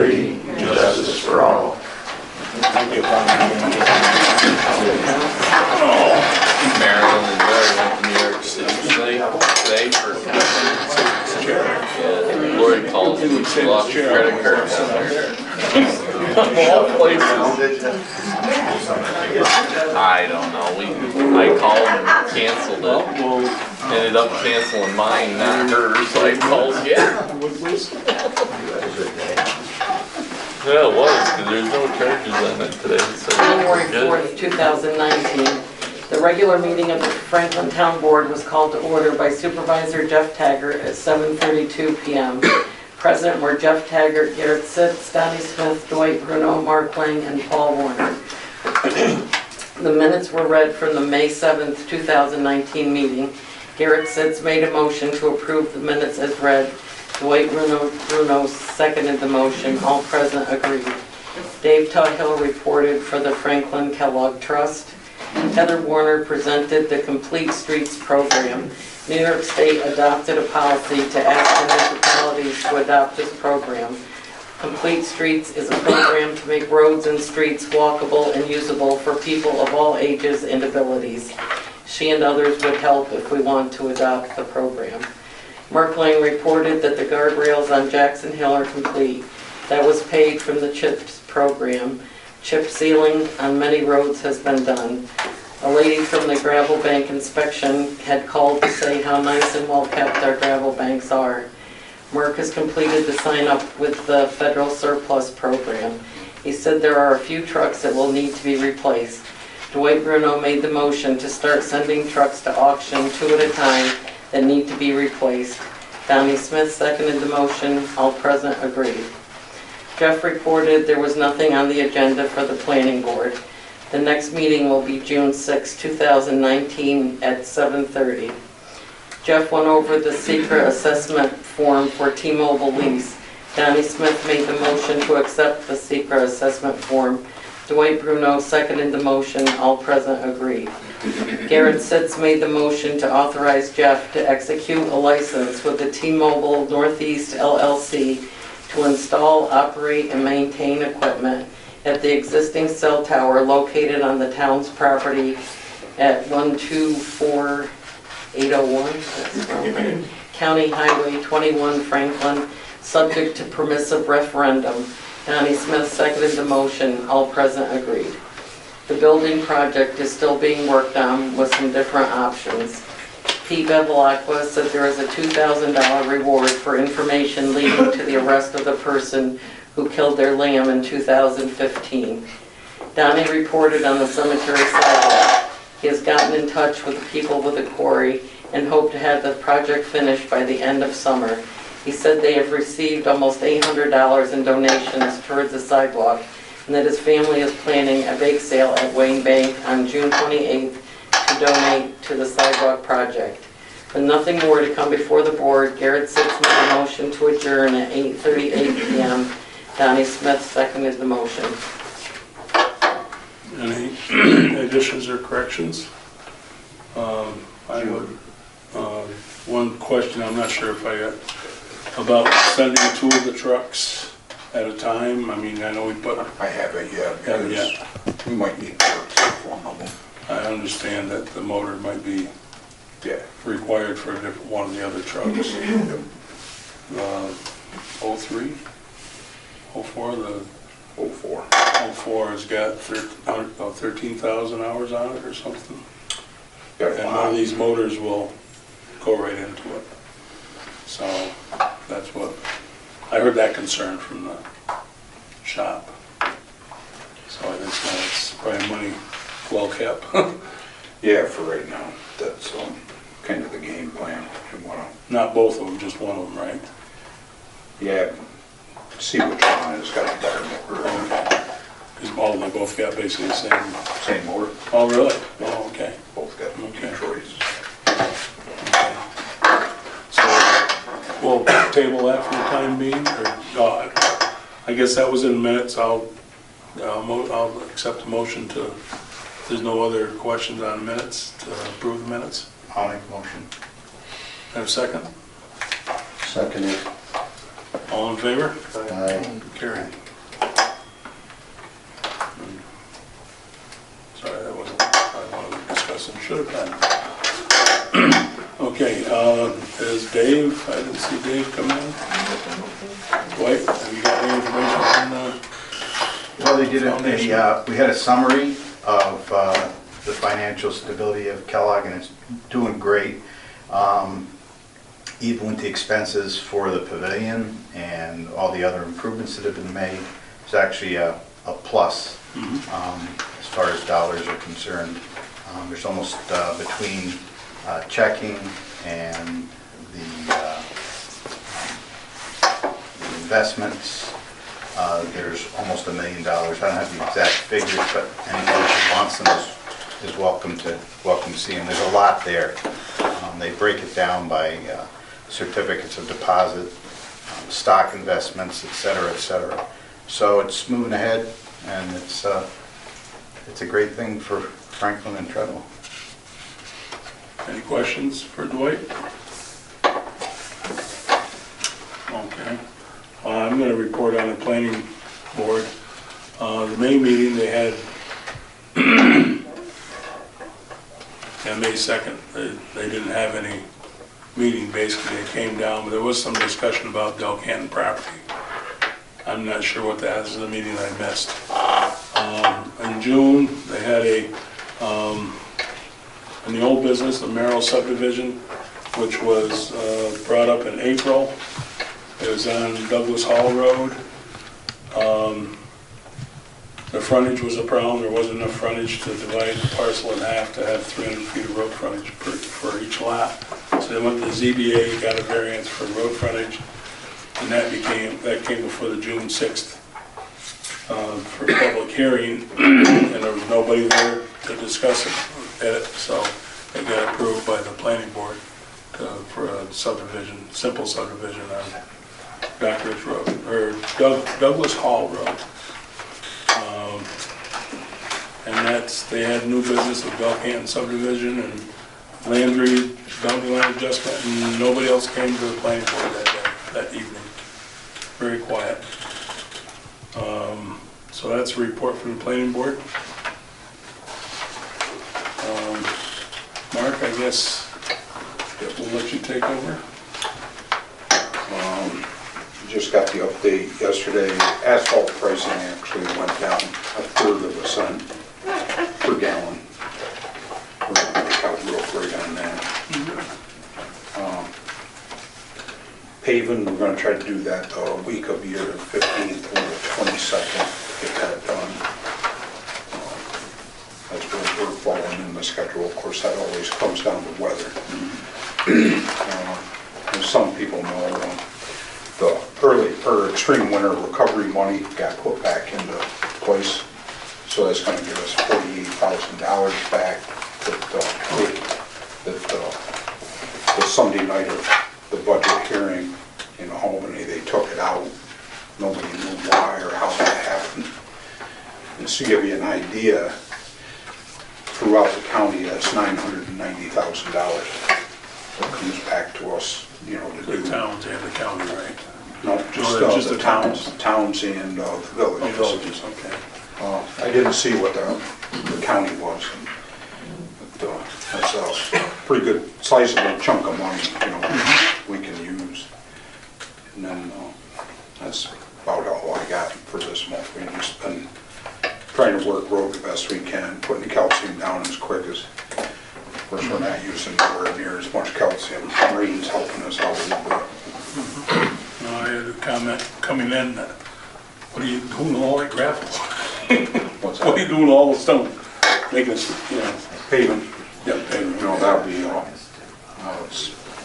liberty, and justice for all. Thank you. Marilyn and Larry went to New York City today for and Lori called and we lost your credit card down there. All places. I don't know. I called and canceled it. Ended up canceling mine, not hers, so I called, yeah. Yeah, it was, because there's no charges on it today, so. January good. 4th, 2019. The regular meeting of the Franklin Town Board was called to order by Supervisor Jeff Taggart at 7:32 p.m. Present were Jeff Taggart, Garrett Sitz, Donnie Smith, Dwight Bruno, Mark Lang, and Paul Warner. The minutes were read from the May 7th, 2019 meeting. Garrett Sitz made a motion to approve the minutes as read. Dwight Bruno seconded the motion. All present agreed. Dave Tuthill reported for the Franklin Kellogg Trust. Heather Warner presented the Complete Streets program. New York State adopted a policy to ask municipalities to adopt this program. Complete Streets is a program to make roads and streets walkable and usable for people of all ages and abilities. She and others would help if we want to adopt the program. Mark Lang reported that the guardrails on Jackson Hill are complete. That was paid from the CHIPS program. Chip sealing on many roads has been done. A lady from the gravel bank inspection had called to say how nice and well kept our gravel banks are. Mark has completed the sign up with the federal surplus program. He said there are a few trucks that will need to be replaced. Dwight Bruno made the motion to start sending trucks to auction 2 at a time that need to be replaced. Donnie Smith seconded the motion. All present agreed. Jeff reported there was nothing on the agenda for the planning board. The next meeting will be June 6, 2019 at 7:30. Jeff went over the secret assessment form for T-Mobile lease. Donnie Smith made the motion to accept the secret assessment form. Dwight Bruno seconded the motion. All present agreed. Garrett Sitz made the motion to authorize Jeff to execute a license with the T-Mobile Northeast LLC to install, operate, and maintain equipment at the existing cell tower located on the town's property at 124801 County Highway 21, Franklin, subject to permissive referendum. Donnie Smith seconded the motion. All present agreed. The building project is still being worked on with some different options. Pete Bevilacqua said there is a $2,000 reward for information leading to the arrest of the person who killed their lamb in 2015. Donnie reported on the cemetery sidewalk. He has gotten in touch with the people with the quarry and hoped to have the project finished by the end of summer. He said they have received almost $800 in donations towards the sidewalk and that his family is planning a bake sale at Wayne Bank on June 28th to donate to the sidewalk project. With nothing more to come before the board, Garrett Sitz made a motion to adjourn at 8:38 p.m. Donnie Smith seconded the motion. Any additions or corrections? I would, one question, I'm not sure if I got, about sending 2 of the trucks at a time. I mean, I know we put... I haven't yet. Haven't yet. We might need to work one of them. I understand that the motor might be required for a different one of the other trucks. 03? 04, the 04. 04 has got 13,000 hours on it or something. And one of these motors will go right into it. So that's what, I heard that concern from the shop. So I think that's probably money well kept. Yeah, for right now. That's kind of the game plan. Not both of them, just one of them, right? Yeah, see which one has got the better motor. Because all of them both got basically the same. Same motor. Oh, really? Oh, okay. Both got Detroit's. So we'll table that for the time being, or I guess that was in minutes. I'll accept the motion to, if there's no other questions on minutes, to approve the minutes. I'll make a motion. Have a second? Second it. All in favor? Aye. Carried. Sorry, that wasn't what I wanted to discuss and should have been. Okay, is Dave, I didn't see Dave come in. Dwight, have you got any information on Well, they did we had a summary of the financial stability of Kellogg, and it's doing great. Even with the expenses for the pavilion and all the other improvements that have been made, it's actually a plus as far as dollars are concerned. There's almost between checking and the investments, there's almost $1 million. I don't have the exact figures, but anybody who wants them is welcome to see them. There's a lot there. They break it down by certificates of deposit, stock investments, et cetera, So it's moving ahead, and it's a great thing for Franklin and Treadwell. Any questions for Dwight? Okay. I'm going to report on the planning board. The May meeting they had, on May 2nd, they didn't have any meeting. Basically, they came down, but there was some discussion about Del Canton property. I'm not sure what that is. This is the meeting I missed. In June, they had in the old business, the Merrill subdivision, which was brought up in April. It was on Douglas Hall Road. The frontage was a problem. There wasn't enough frontage to divide the parcel in half to have 300 feet of road frontage for each lot. So they went to the ZBA, got a variance for road frontage, and that came before the June 6th for public hearing, and there was nobody there to discuss it, so it got approved by the planning board for a subdivision, simple subdivision on Doctor's Road, or Douglas Hall Road. And they had new business with Del Canton subdivision and Landry, boundary line adjustment, and nobody else came to the planning board that evening. Very quiet. So that's a report from the planning board. Mark, I guess we'll let you take over. Just got the update yesterday. Asphalt pricing actually went down 1/3 per gallon. We're going to work out real quick on that. Paving, we're going to try to do that the week of either the 15th or the 22nd, get that done. That's where we're falling in the schedule. Of course, that always comes down to weather. As some people know, the extreme winter recovery money got put back into place. So that's going to give us $48,000 back the Sunday night of the budget hearing in Albany. They took it out. Nobody knew why or how that happened. And to give you an idea, throughout the county, that's $990,000 that comes back to us, to do. The towns and the county, right? No, just the towns and the villages. Villages, okay. I didn't see what the county was, but that's a pretty good sizable chunk of money, we can use. And then that's about all I got for this month. We've just been trying to work road the best we can, putting the calcium down as quick as. Of course, we're not using nowhere near as much calcium. Rain's helping us out a little bit. I had a comment coming in that, what are you doing all that gravel? What's that? What are you doing all the stone? Making us, Paving. Yeah, paving. That would be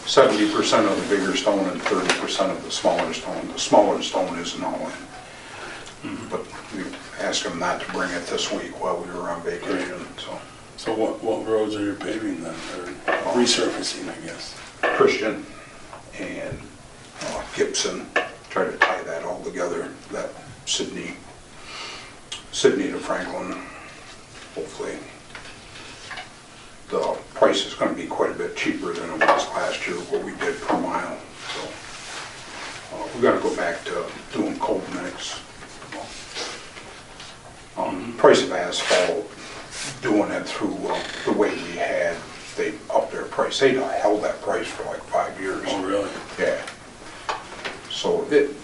70% of the bigger stone and 30% of the smaller stone. The smaller stone isn't all in. But we asked them not to bring it this week while we were on vacation, so. So what roads are you paving then, or resurfacing, I guess? Christian and Gibson, try to tie that all together, that Sydney to Franklin, hopefully. The price is going to be quite a bit cheaper than it was last year, what we did per mile. So we're gonna go back to doing cold mix. Price of asphalt, doing it through the way we had, they upped their price. They held that price for like 5 years. Oh, really? Yeah. So it,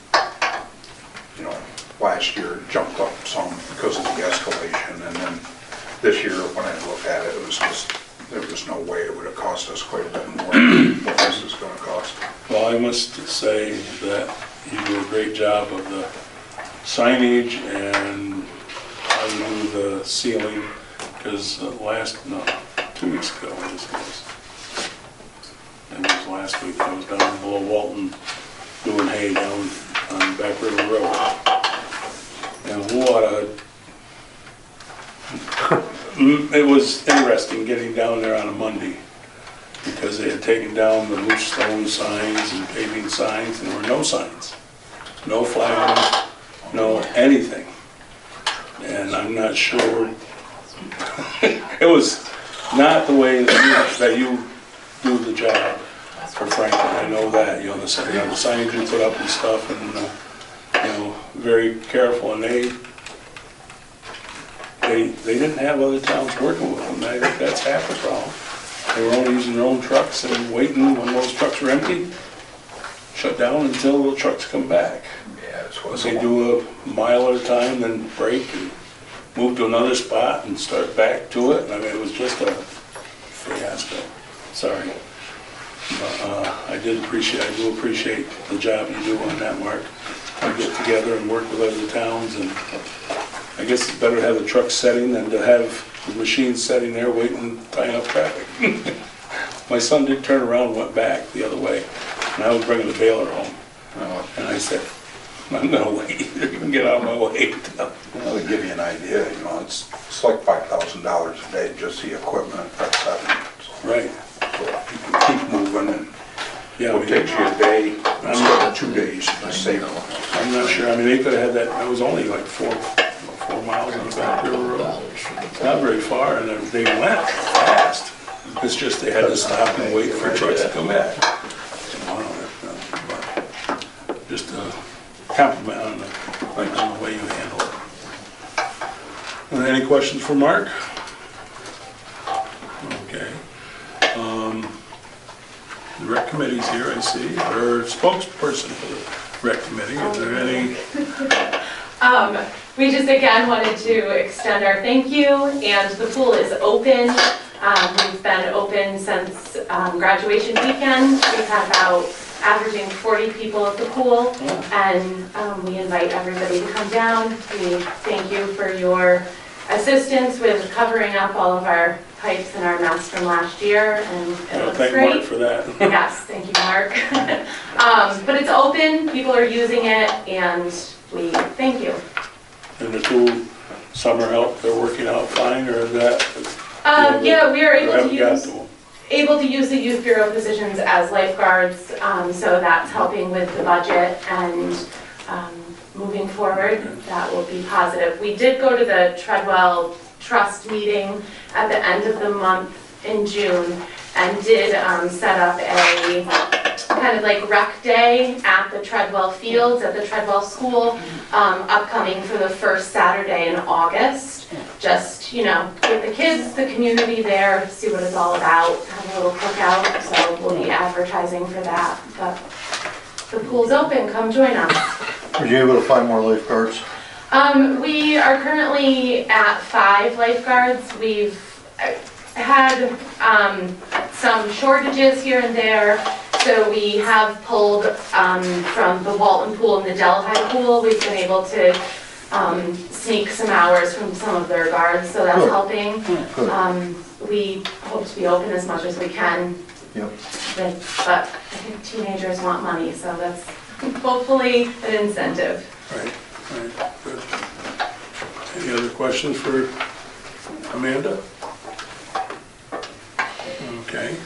you know, last year it jumped up some because of the escalation, and then this year when I looked at it, it was just, there was no way it would have cost us quite a bit more than what this is gonna cost. Well, I must say that you do a great job of the signage and how you do the ceiling, because 2 weeks ago, I guess it was. It was last week, I was down below Walton doing hay down on Back River Road. And what it was interesting getting down there on a Monday, because they had taken down the loose stone signs and paving signs, and there were no signs, no flags, no anything. And I'm not sure, it was not the way that you do the job for Franklin. I know that, you know, the signs you put up and stuff, and, you know, very careful, and they didn't have other towns working with them. I think that's half the problem. They were only using their own trucks and waiting when those trucks were empty, shut down until the trucks come back. Yeah, that's what They do a mile at a time, then break and move to another spot and start back to it. I mean, it was just a fiasco. Sorry. But I do appreciate the job you do on that, Mark. I get together and work with other towns, and I guess it's better to have the truck setting than to have the machine sitting there waiting, tying up traffic. My son did turn around and went back the other way, and I was bringing the baler home. And I said, I'm gonna wait, you can get out of my way. Well, to give you an idea, you know, it's like $5,000 a day, just the equipment, that's that. Right. So you can keep moving, and Yeah, it takes you a day, instead of 2 days, to save them. I'm not sure, I mean, they could have had that, it was only like 4 miles on the Back River Road. Not very far, and they went fast. It's just they had to stop and wait for trucks to come back. Just a compliment on the way you handle it. Any questions for Mark? Okay. The rec committee's here, I see, or spokesperson for the rec committee. Is there any? We just again wanted to extend our thank you, and the pool is open. We've been open since graduation weekend. We've had about averaging 40 people at the pool, and we invite everybody to come down. We thank you for your assistance with covering up all of our pipes and our mess from last year, and it looks Thank great. Mark for that. Yes, thank you, Mark. But it's open, people are using it, and we thank you. And the two summer help, they're working out fine, or is that? Yeah, we are able to haven't got use the youth bureau positions as lifeguards, so that's helping with the budget, and moving forward, that will be positive. We did go to the Treadwell Trust meeting at the end of the month in June, and did set up a kind of like rec day at the Treadwell Fields, at the Treadwell School, upcoming for the first Saturday in August. Just, you know, get the kids, the community there, see what it's all about, have a little cookout, so we'll be advertising for that. But the pool's open, come join us. Were you able to find more lifeguards? We are currently at 5 lifeguards. We've had some shortages here and there, so we have pulled from the Walton pool and the Delhi pool. We've been able to sneak some hours from some of their guards, so that's Good. helping. Good. We hope to be open as much as we can, Yep. but I think teenagers want money, so that's hopefully an incentive. Right, good. Any other questions for Amanda? Okay.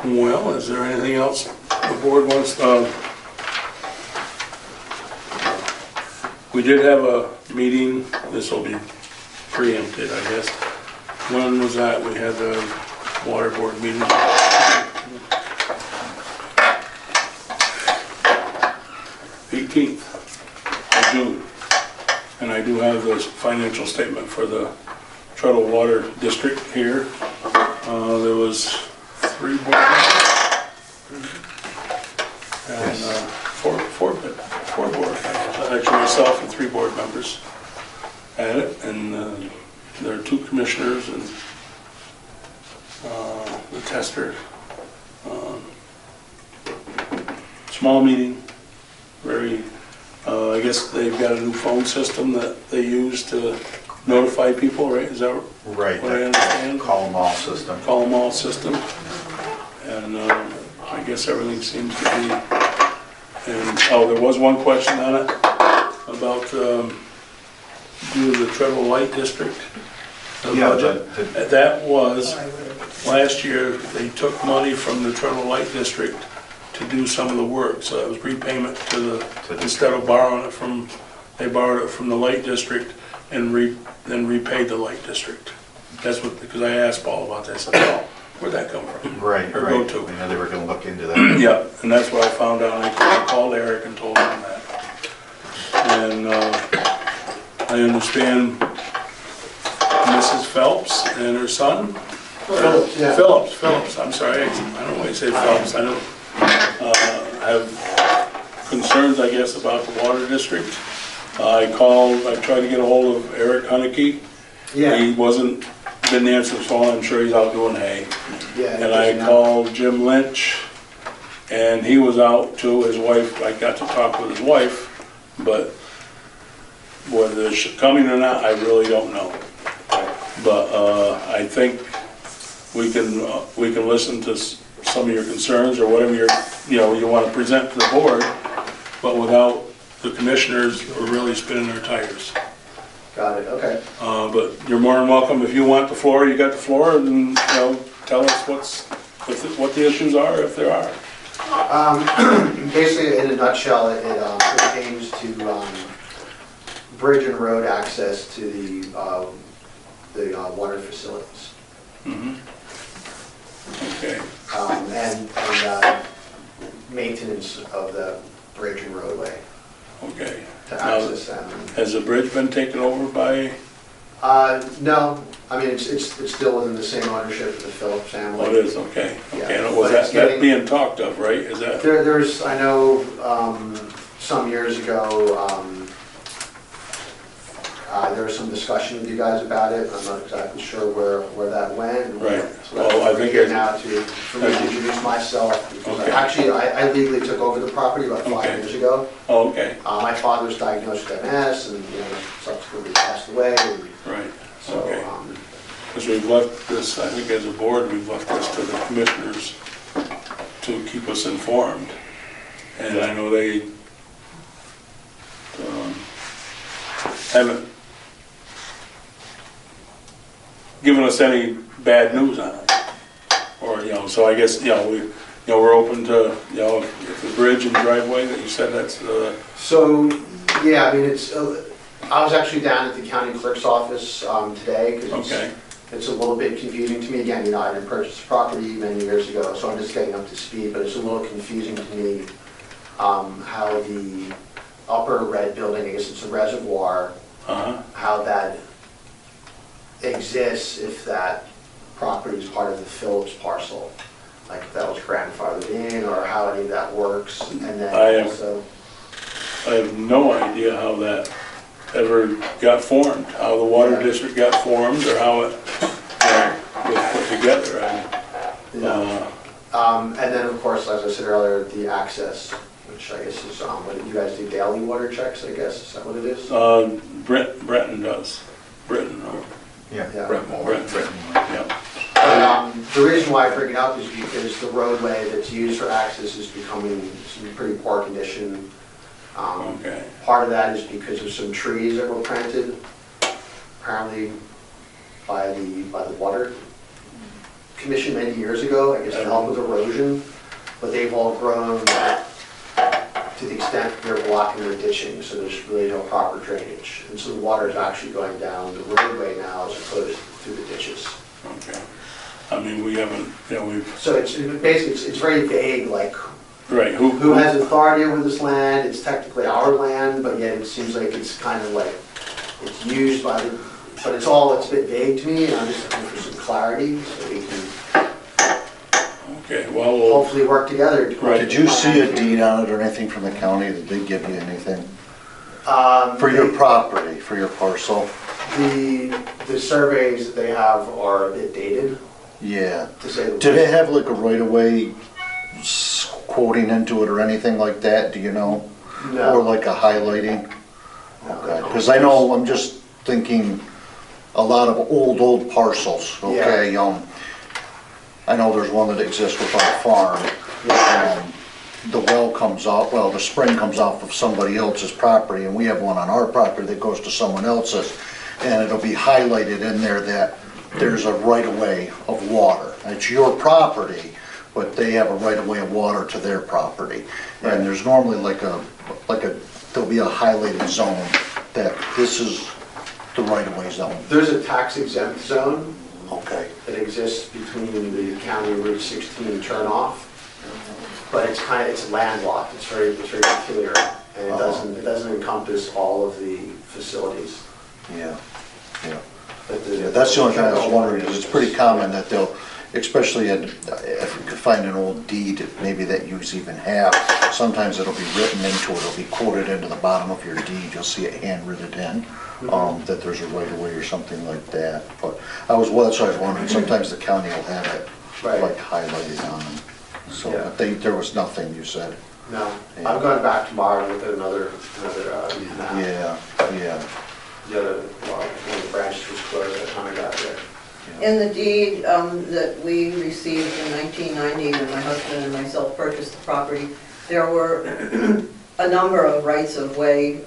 Well, is there anything else the board wants? We did have a meeting, this will be preempted, I guess. When was that? We had the water board meeting. 15th of June. And I do have the financial statement for the Treadle Water District here. There was 3 board members. And four board members. Actually, myself and 3 board members at it. And there are 2 commissioners and the tester. Small meeting, very, I guess they've got a new phone system that they use to notify people, right? Is that Right. what I understand? Call them all system. Call them all system. And I guess everything seems to be, and, oh, there was one question on it about due to the Treadle Light District. the Yeah, budget. That was, last year, they took money from the Treadle Light District to do some of the work, so that was repayment to the, instead of borrowing it from, they borrowed it from the Light District and then repaid the Light District. That's what, because I asked Paul about that, I said, oh, where'd that come from? Right, Or right. go to. I know they were gonna look into that. Yeah, and that's what I found out, I called Eric and told him that. And I understand Mrs. Phelps and her son? Phillips, yeah. Phillips, I'm sorry, I don't know why you say Phelps, I don't, have concerns, I guess, about the water district. I tried to get a hold of Eric Hunnicky. Yeah, He didn't answer his phone, I'm sure he's out doing hay. yeah. And I called Jim Lynch, and he was out too, his wife, I got to talk with his wife, but whether it's coming or not, I really don't know. But I think we can listen to some of your concerns or whatever you want to present to the board, but without the commissioners really spinning their tires. Got it, okay. But you're more than welcome, if you want the floor, you got the floor, and, tell us what the issues are, if there are. Basically, in a nutshell, it pertains to bridge and road access to the water facilities. Okay, And maintenance of the bridge and roadway okay. to Now, access them. has the bridge been taken over by, No, I mean, it's still within the same ownership of the Phillips family. oh, it is, okay. Yeah, Okay, and but it's that's getting- being talked of, right? Is that, There's, I know, some years ago, there was some discussion with you guys about it. I'm not exactly sure where that went. Right. So Well, I I'm think here it's- now for me to introduce myself. Because Okay. Actually, I legally took over the property about 5 Okay. years ago. oh, okay, My father was diagnosed with MS and, subsequently passed away. And right, so, okay. Because we've left this, I think as a board, we've left this to the commissioners to keep us informed. And I know they haven't given us any bad news on it. Or, so I guess, we're open to, if the bridge and driveway that you said that's, So, yeah, I mean, I was actually down at the county clerk's office today because okay, it's a little bit confusing to me. Again, I didn't purchase the property many years ago, so I'm just getting up to speed, but it's a little confusing to me how the upper red building, I guess it's a reservoir, how that exists if that property is part of the Phillips parcel. Like if that was grandfathered in or how any of that works. And I then am- also, I have no idea how that ever got formed, how the water Yeah. district got formed, or how it was put together. and then of course, as I said earlier, the access, which I guess is, what you guys do daily water checks, I guess, is that what it is? Brenton does. Brenton, or Yeah. Yeah. Brenton, yeah. The reason why I bring it up is because the roadway that's used for access is becoming in pretty poor condition. Okay, Part of that is because of some trees that were planted, apparently by the water commission many years ago, I guess to help with erosion, but they've all grown to the extent that they're blocking their ditching, so there's really no proper drainage. And so the water is actually going down the roadway now as opposed to through the ditches. okay. I mean, we haven't, we've, So it's basically, it's very vague, like Right, who has authority over this land, it's technically our land, but yet it seems like it's kind of like, it's used by the, but it's a bit vague to me, and I'm just looking for some clarity, so we can okay, well, we'll, hopefully work together. to Right. Did you see a deed on it or anything from the county? Did they give you anything? For your property, for your parcel? The surveys that they have are a bit dated, Yeah. to say the least. Did it have like a right-of-way quoting into it or anything like that, do you know? Or No. like a highlighting? No. Okay, because I know, I'm just thinking, a lot of old parcels, okay? I know there's one that exists with our farm. The well comes off, well, the spring comes off of somebody else's property, and we have one on our property that goes to someone else's, and it'll be highlighted in there that there's a right-of-way of water. It's your property, but they have a right-of-way of water to their property. And there's normally there'll be a highlighted zone that this is the right-of-way zone. There's a tax exempt zone Okay. that exists between the county Route 16 turnoff, but it's landlocked, it's very peculiar, and it doesn't encompass all of the facilities. Yeah, yeah. But Yeah, that's the only thing I was wondering, because it's pretty common that they'll, especially if you could find an old deed, maybe that you even have, sometimes it'll be written into it, it'll be quoted into the bottom of your deed, you'll see it handwritten in, that there's a right-of-way or something like that. But that's what I was wondering, sometimes the county will have it Right. like highlighted on them. So, Yeah. but there was nothing, you said? No, I've gone back tomorrow with another map. Yeah, yeah. The other, one of the branches was closed by the time I got there. In the deed that we received in 1990, when my husband and myself purchased the property, there were a number of rights-of-way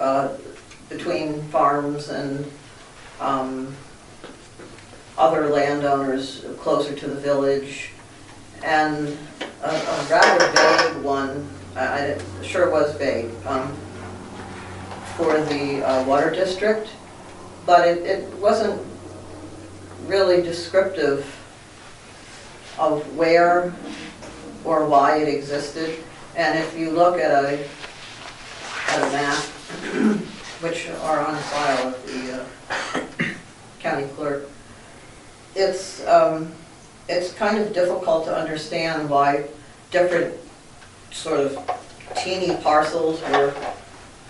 between farms and other landowners closer to the village, and a rather vague one, I sure was vague, for the water district, but it wasn't really descriptive of where or why it existed. And if you look at a map, which are on file at the county clerk, it's kind of difficult to understand why different sort of teeny parcels were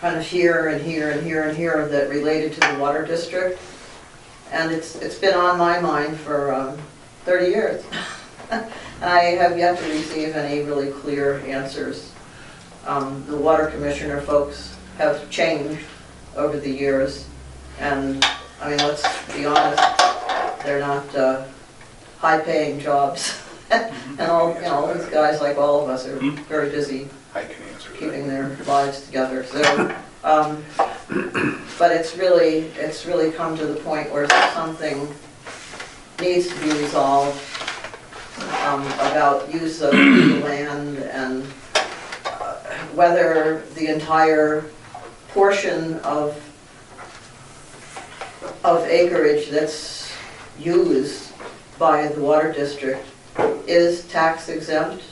kind of here and here and here and here that related to the water district. And it's been on my mind for 30 years. And I have yet to receive any really clear answers. The water commissioner folks have changed over the years. And, I mean, let's be honest, they're not high-paying jobs. And all these guys, like all of us, are very busy I can answer that. keeping their lives together. So, but it's really come to the point where something needs to be resolved about use of the land, and whether the entire portion of acreage that's used by the water district is tax exempt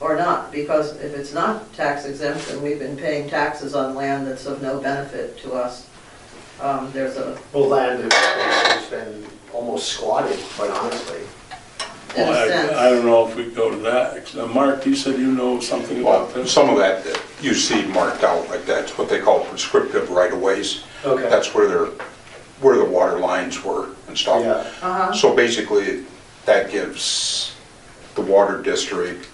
or not, because if it's not tax exempt, then we've been paying taxes on land that's of no benefit to us. There's a, Well, land has been almost squatted, quite honestly. in a well, sense. I don't know if we go to that. Mark, you said you know something Well, about this? some of that you see marked out like that, it's what they call prescriptive right-of-ways. Okay. That's where the water lines were and stuff. Yeah. So basically, that gives the water district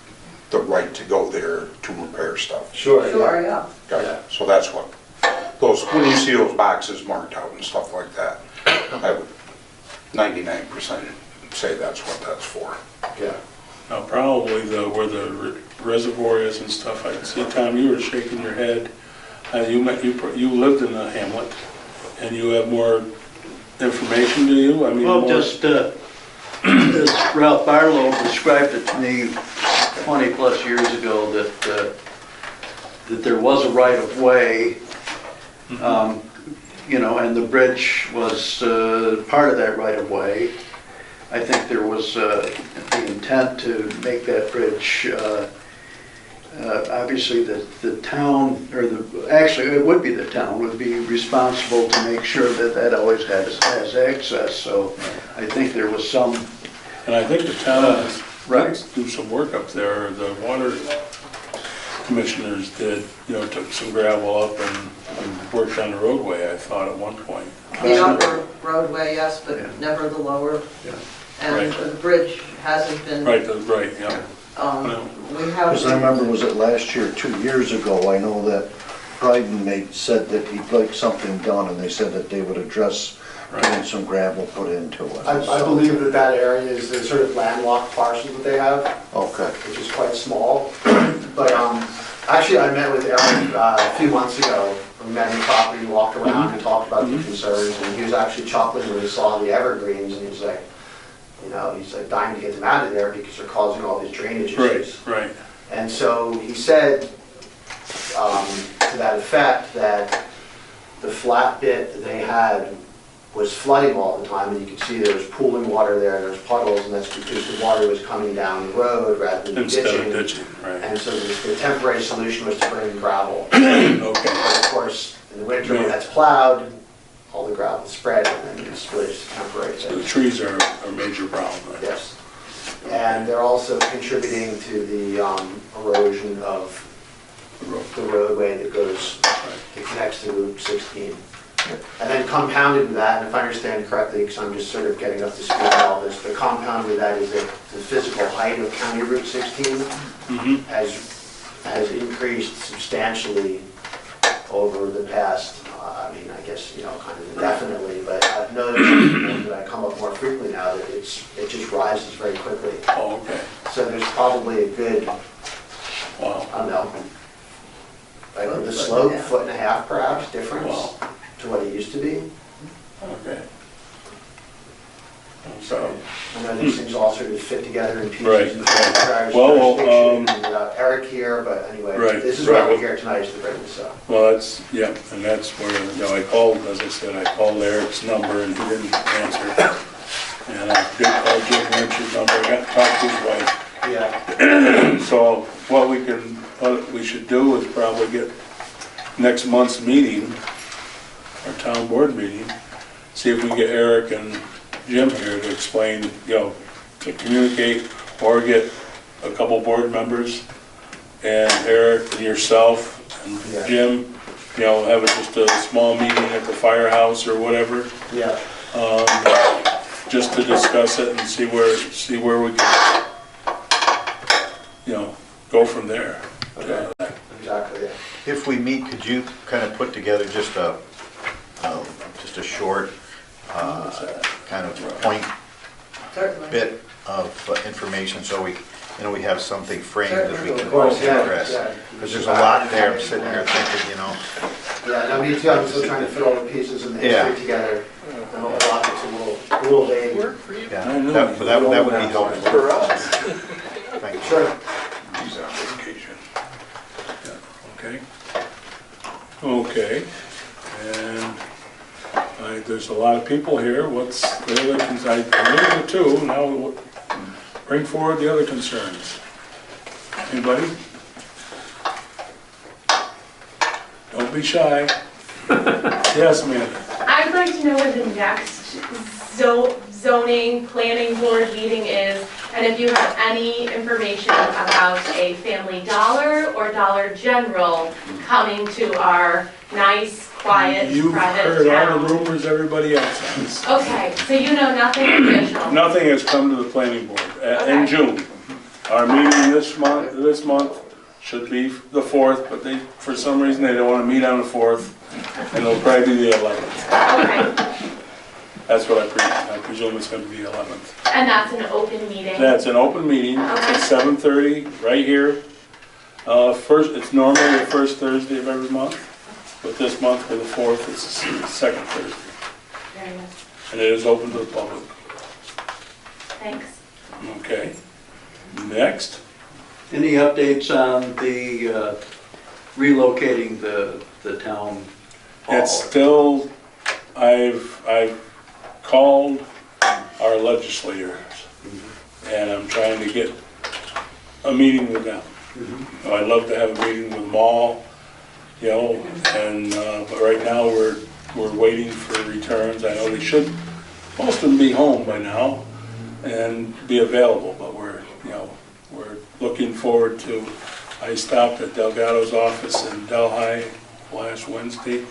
the right to go there to repair stuff. Sure. Sure, yeah. Okay, so that's what, when you see those boxes marked out and stuff like that, I would 99% say that's what that's for. Yeah. Now, probably where the reservoir is and stuff, I can see, Tom, you were shaking your head. You lived in the hamlet, and you have more information, do you? I mean, Well, more- just, as Ralph Barlow described it to me 20-plus years ago, that there was a right-of-way, and the bridge was part of that right-of-way. I think there was the intent to make that bridge obviously the town, or actually, it would be the town, would be responsible to make sure that that always has access, so I think there was some. And I think the town has do some work up there. The water commissioners did, took some gravel up and worked on the roadway, I thought, at one point. The upper roadway, yes, but never the lower. Yeah. And Right. the bridge hasn't been. Right, yeah. We have. Because I remember, was it last year, 2 years ago, I know that Bryden said that he'd like something done, and they said that they would address getting some gravel put into it. I believe that that area is the sort of landlocked parcel that they have, Okay. which is quite small. But actually, I met with Eric a few months ago. We met in the property, walked around and talked about the concerns, and he was actually chuckling when he saw the evergreens, and he was like, he's like dying to get them out of there because they're causing all these drainage issues. Right. And so he said, to that effect, that the flat bit that they had was flooding all the time, and you could see there was pooling water there, and there was puddles, and that's because the water was coming down the road rather than Instead ditching. of ditching, right. And so the temporary solution was to bring gravel. Okay. But of course, in the winter when that's plowed, all the gravel spread, and then it's really just a temporary So the thing. trees are a major problem, right? Yes. And they're also contributing to the erosion of the roadway that goes, that connects to Route 16. And then compounded with that, and if I understand correctly, because I'm just sort of getting up to speed on all this, but compounded with that is that the physical height of County Route 16 has increased substantially over the past, I guess, kind of indefinitely, but I've noticed that I come up more frequently now that it just rises very quickly. Oh, okay. So there's probably a good, Wow. I don't know, like the slope, 1.5 feet perhaps, difference Wow. to what it used to be. Okay. So, I know these things all sort of fit together in pieces. Right. And driver's Well, jurisdiction, and without Eric here, but anyway, Right, this is why right. we're here tonight, is to bring this up. Well, and that's where, I called, as I said, I called Eric's number and he didn't answer. And I did call Jim Lynch's number, I got to talk to his wife. Yeah. So what we should do is probably get next month's meeting, our town board meeting, see if we can get Eric and Jim here to explain, to communicate, or get a couple board members and Eric and yourself and Jim, have just a small meeting at the firehouse or whatever, Yeah. just to discuss it and see where we can, go from there. Okay. Exactly, yeah. If we meet, could you kind of put together just a short, kind of point Certainly. bit of information, so we have something framed that we can Of course, yeah, address? yeah. Because there's a lot there, I'm sitting here thinking, Yeah, no, me too, I'm still trying to fit all the pieces in the Yeah. history together. And a lot of it's a little vague. yeah, that would be helpful. For us. Thank you. Sure. He's on vacation. Yeah, okay, and there's a lot of people here, what's the other concerns? I knew the two, now we'll bring forward the other concerns. Anybody? Don't be shy. Yes, ma'am. I'd like to know when the next zoning planning board meeting is, and if you have any information about a Family Dollar or Dollar General coming to our nice, quiet, You've private heard all the town. rumors everybody else has. Okay, so you know nothing official? Nothing has come to the planning board in Okay. June. Our meeting this month should be the 4th, but for some reason, they don't want to meet on the 4th, and it'll probably be the 11th. Okay, That's what I presume it's going to be the 11th. and that's an open meeting? That's an open meeting, it's at 7:30, right here. It's normally the first Thursday of every month, but this month, for the 4th, it's the second Thursday. Very good, And it is open to the public. thanks. Okay. Next. Any updates on the relocating the town hall? It's still, I've called our legislators, and I'm trying to get a meeting with them. I'd love to have a meeting with them all, you know, and, but right now, we're waiting for returns. I know they should, most of them be home by now and be available, but we're looking forward to, I stopped at Delgado's office in Delhi last Wednesday.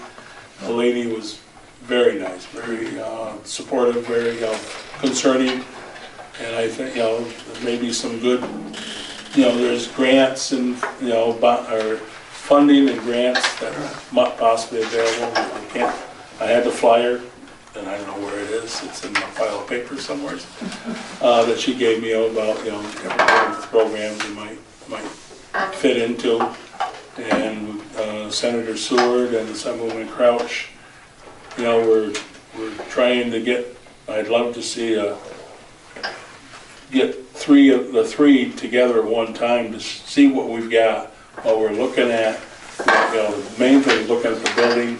The lady was very nice, very supportive, very concerning, and I think, maybe some good, there's grants and, or funding and grants that might possibly available. I had the flyer, and I don't know where it is, it's in a pile of paper somewhere, that she gave me about, different programs you might fit into. And Senator Seward and Assemblyman Crouch, we're trying to get, I'd love to see get the three together at one time to see what we've got, what we're looking at. The main thing is looking at the building,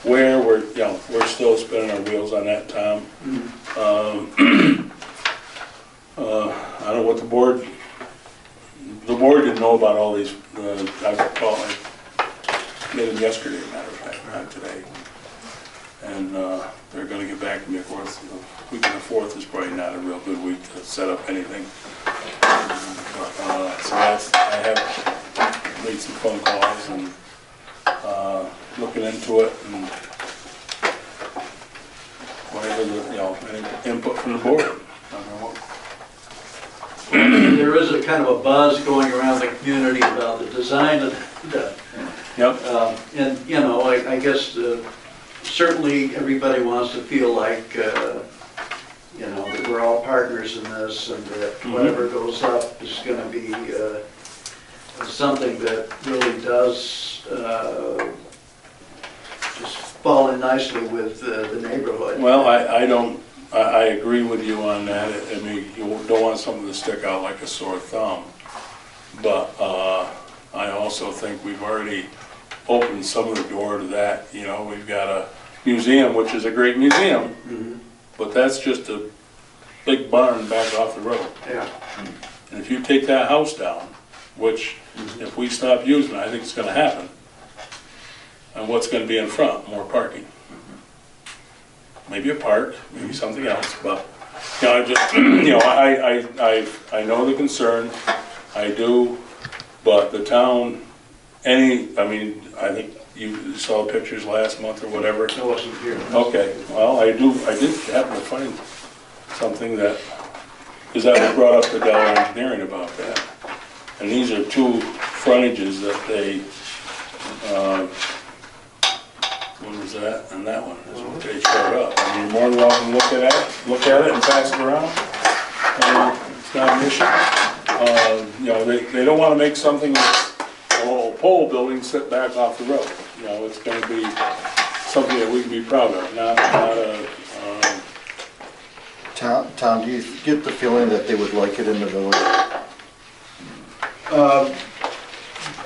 where we're still spinning our wheels on that, Tom. I don't know what the board didn't know about all these, I met them yesterday, as a matter of fact, not today. And they're gonna get back to me, of course. The week of the 4th is probably not a real good week to set up anything. So I have made some phone calls and looking into it, and whatever any input from the board. I don't know. There is a kind of a buzz going around the community about the design of the, Yep. and I guess certainly everybody wants to feel like, that we're all partners in this, and that whatever goes up is going to be something that really does just fall in nicely with the neighborhood. Well, I agree with you on that. I mean, you don't want something to stick out like a sore thumb. But I also think we've already opened some of the door to that. We've got a museum, which is a great museum, but that's just a big barn back off the road. Yeah. And if you take that house down, which if we stop using it, I think it's going to happen. And what's going to be in front? More parking. Maybe a park, maybe something else, but I just, I know the concern, I do, but the town, I think you saw pictures last month or whatever. I wasn't here. Okay, well, I did happen to find something that, because that was brought up to Delaware Engineering about that, and these are two frontages that they, one was that, and that one is what they showed up. I mean, you're more than welcome to look at it and pass it around. It's not an issue. They don't want to make something that's a little pole building sit back off the road. It's going to be something that we can be proud of, not a... Tom, do you get the feeling that they would like it in the village?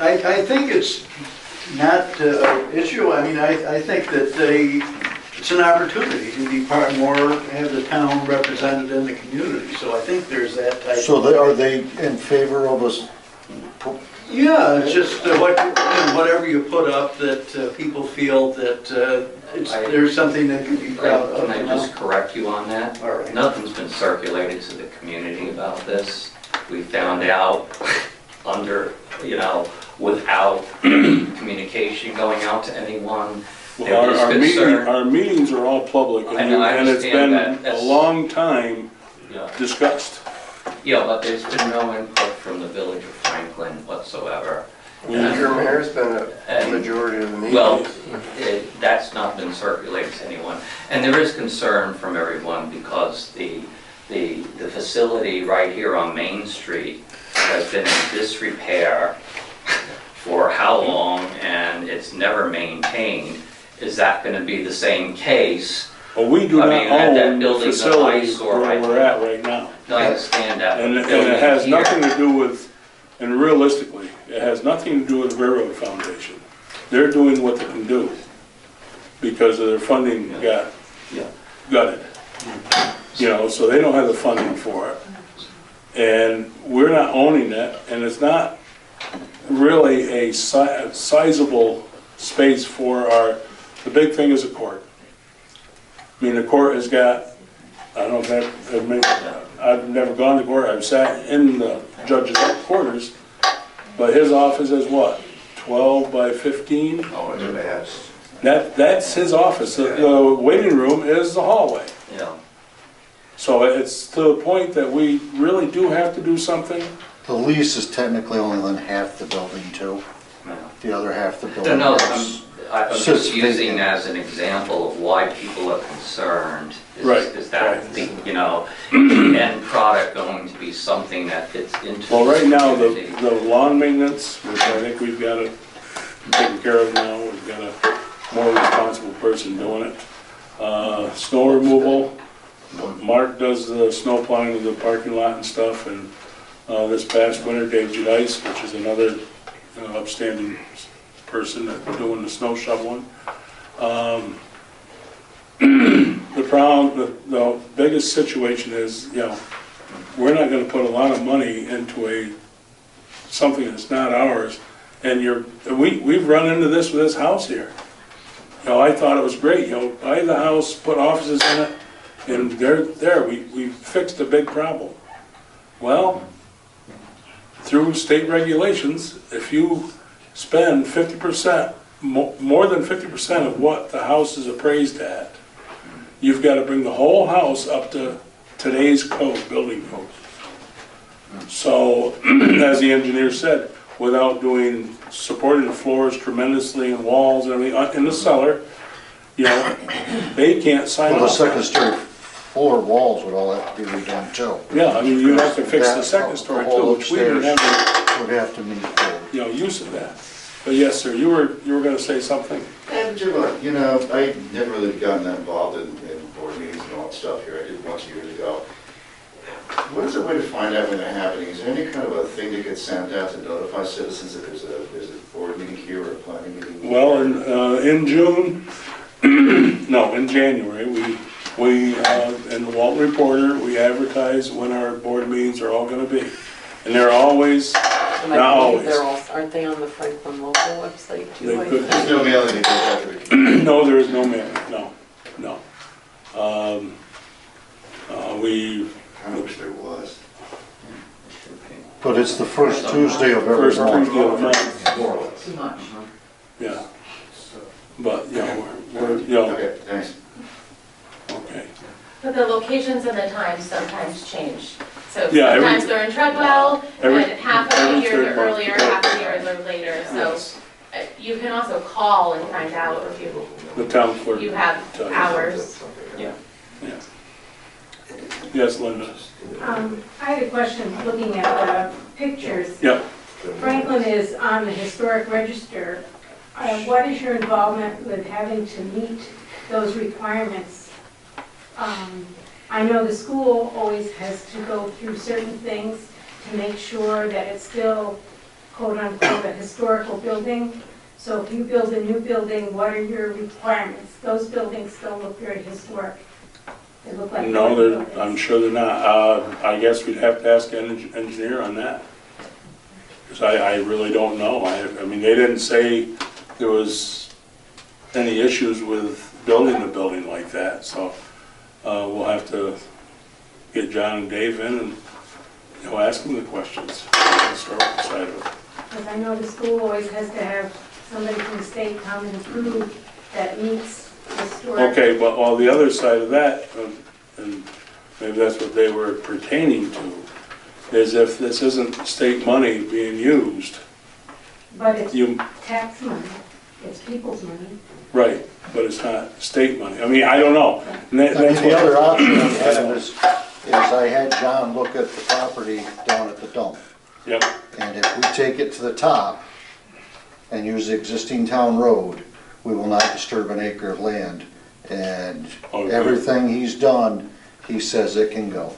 I think it's not an issue. I think that it's an opportunity to be have the town represented in the community. So I think there's that type. So are they in favor of us? Yeah, it's just whatever you put up that people feel that there's something that can be proud of. Can I just correct you on that? All right. Nothing's been circulated to the community about this. We found out without communication going out to anyone. Well, our meetings are all public, and it's been a long time discussed. Yeah, but there's been no input from the village of Franklin whatsoever. There's been a majority of the meetings. Well, that's not been circulated to anyone. And there is concern from everyone because the facility right here on Main Street has been in disrepair for how long, and it's never maintained. Is that going to be the same case? Well, we do not own the facility where we're at right now. No, I understand that. And it has nothing to do with, and realistically, it has nothing to do with the Railroad Foundation. They're doing what they can do because of their funding got gutted. So they don't have the funding for it. And we're not owning it, and it's not really a sizable space for the big thing is a court. I mean, the court has got, I don't know if I've never gone to court, I've sat in the judge's quarters, but his office is what, 12 by 15? Oh, it's vast. That's his office. The waiting room is the hallway. Yeah. So it's to the point that we really do have to do something. The lease is technically only on half the building too. Yeah. The other half the building No, is. I'm Sits just using vacant. as an example of why people are concerned. Right, Is that, right. the you know, the end product going to be something that fits into Well, right now, community? the lawn maintenance, which I think we've got it taken care of now, we've got a more responsible person doing it. Snow removal, Mark does the snow plowing of the parking lot and stuff, and this past winter, Dave Judice, which is another upstanding person that's doing the snow shoveling. The problem, the biggest situation is, we're not gonna put a lot of money into something that's not ours, and we've run into this with this house here. I thought it was great, buy the house, put offices in it, and we fixed a big problem. Well, through state regulations, if you spend 50%, more than 50% of what the house is appraised at, you've got to bring the whole house up to today's code, building code. So, as the engineer said, without supporting the floors tremendously and walls and everything in the cellar, they can't sign Well, the off. second story floor walls would all have to be redone too. Yeah, I mean, you have to fix the second story The whole too, which we didn't upstairs have would have to meet code. use of that. But yes, sir, you were gonna say something? Jim, I never really gotten that involved in board meetings and all that stuff here. I did once years ago. What is the way to find out when they're happening? Is there any kind of a thing that gets sent out to notify citizens that there's a board meeting here or a planning meeting? Well, in June, no, in January, we in the Walton Reporter, we advertise when our board meetings are all gonna be. And they're always, And not I believe always. they're all, aren't they on the Franklin local website too? They I could- think? There's no mailing that goes out to the community. No, there is no mailing, no. We, I wish there was. But it's the first Tuesday of every first month. Tuesday of the month, More or less. Too much. yeah. But, we're, Okay, thanks. okay. But the locations and the times sometimes change. So Yeah, every- sometimes they're in Treadwell, every- and half of every the year third they're month. earlier, half of the year they're later. So Yes. you can also call and find out if The town clerk. you have tell you. hours. Yeah. Yes, Linda? I had a question, looking at the pictures. Yep. Franklin is on the historic register. What is your involvement with having to meet those requirements? I know the school always has to go through certain things to make sure that it's still quote-unquote a historical building. So if you build a new building, what are your requirements? Those buildings still look very historic. They look like No, old buildings. I'm sure they're not. I guess we'd have to ask an engineer on that. Because I really don't know. I mean, they didn't say there was any issues with building a building like that, so we'll have to get John and Dave in and, ask them the questions on the historical side of it. Because I know the school always has to have somebody from the state come and approve that meets historic. Okay, but all the other side of that, and maybe that's what they were pertaining to, is if this isn't state money being used, But it's you, tax money, it's people's money. right, but it's not state money. I mean, I don't know. And I mean, that's the what- other option we have is I had John look at the property down at the dump. Yep, And if we take it to the top and use the existing town road, we will not disturb an acre of land. And Okay. everything he's done, he says it can go.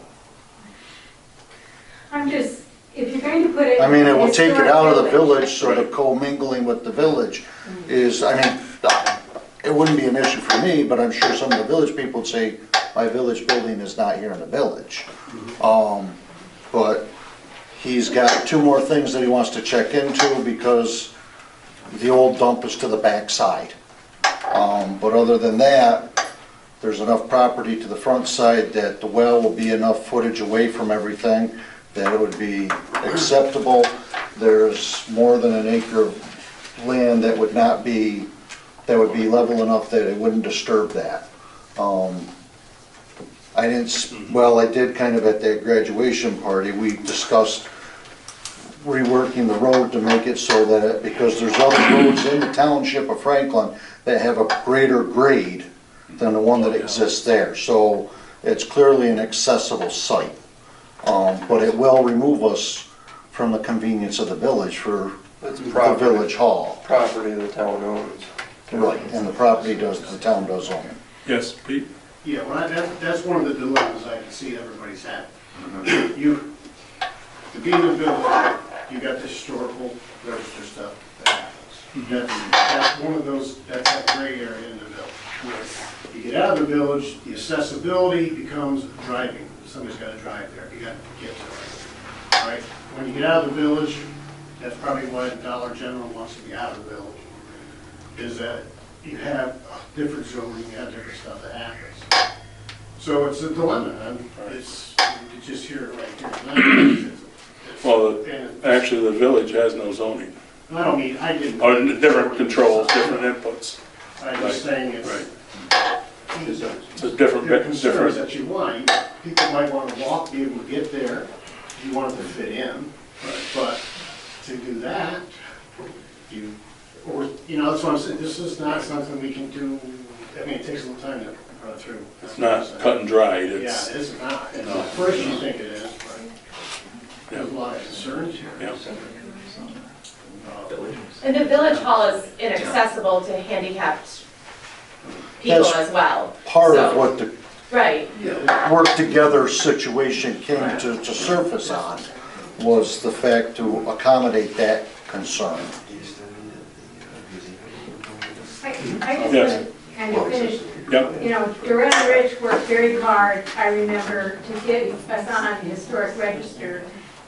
I'm just, if you're going to put it. I mean, it will in take it historic out of the village, so the Right. commingling with the village is, I mean, it wouldn't be an issue for me, but I'm sure some of the village people would say, my village building is not here in the village. But He's got 2 more things that he wants to check into because the old dump is to the back side. But other than that, there's enough property to the front side that the well will be enough footage away from everything that it would be acceptable. There's more than an acre of land that would not be, that would be level enough that it wouldn't disturb that. I did kind of at that graduation party, we discussed reworking the road to make it so that, because there's other roads in the township of Franklin that have a greater grade than the one that exists there. So it's clearly an accessible site. But it will remove us from the convenience of the village for It's the property. village hall. Property the town owns. Right, and the property does, the town does own. Yes, Pete? Yeah, well, that's one of the dilemmas I can see everybody's having. To be in the village, you got the historical register stuff that happens. That's one of those, that's that gray area in the village. You get out of the village, the accessibility becomes driving. Somebody's got to drive there, you got to get to it. All right, when you get out of the village, that's probably why the Dollar General wants to be out of the village, is that you have different zoning, you have different stuff that happens. So it's a dilemma, it's, you just hear it right here tonight. Well, actually, the village has no zoning. I don't mean, I didn't. Or different controls, different inputs. I'm just saying it's. Right. It's a different, There are concerns different, that you want, people might want to walk, be able to get there, you want it to fit in, but to do that, that's what I'm saying, this is not something we can do, I mean, it takes a little time to run through. it's not cut and dried, Yeah, it's, it's not, at No. first you think it is, but there's a lot of concerns here. yeah. And the village hall is inaccessible to handicapped people That's as well. Part of So- what the Right, work together situation came to surface on was the fact to accommodate that concern. I just Yes. want to kind of finish. Yep. You know, Doretta Rich worked very hard, I remember, to get us on the historic register.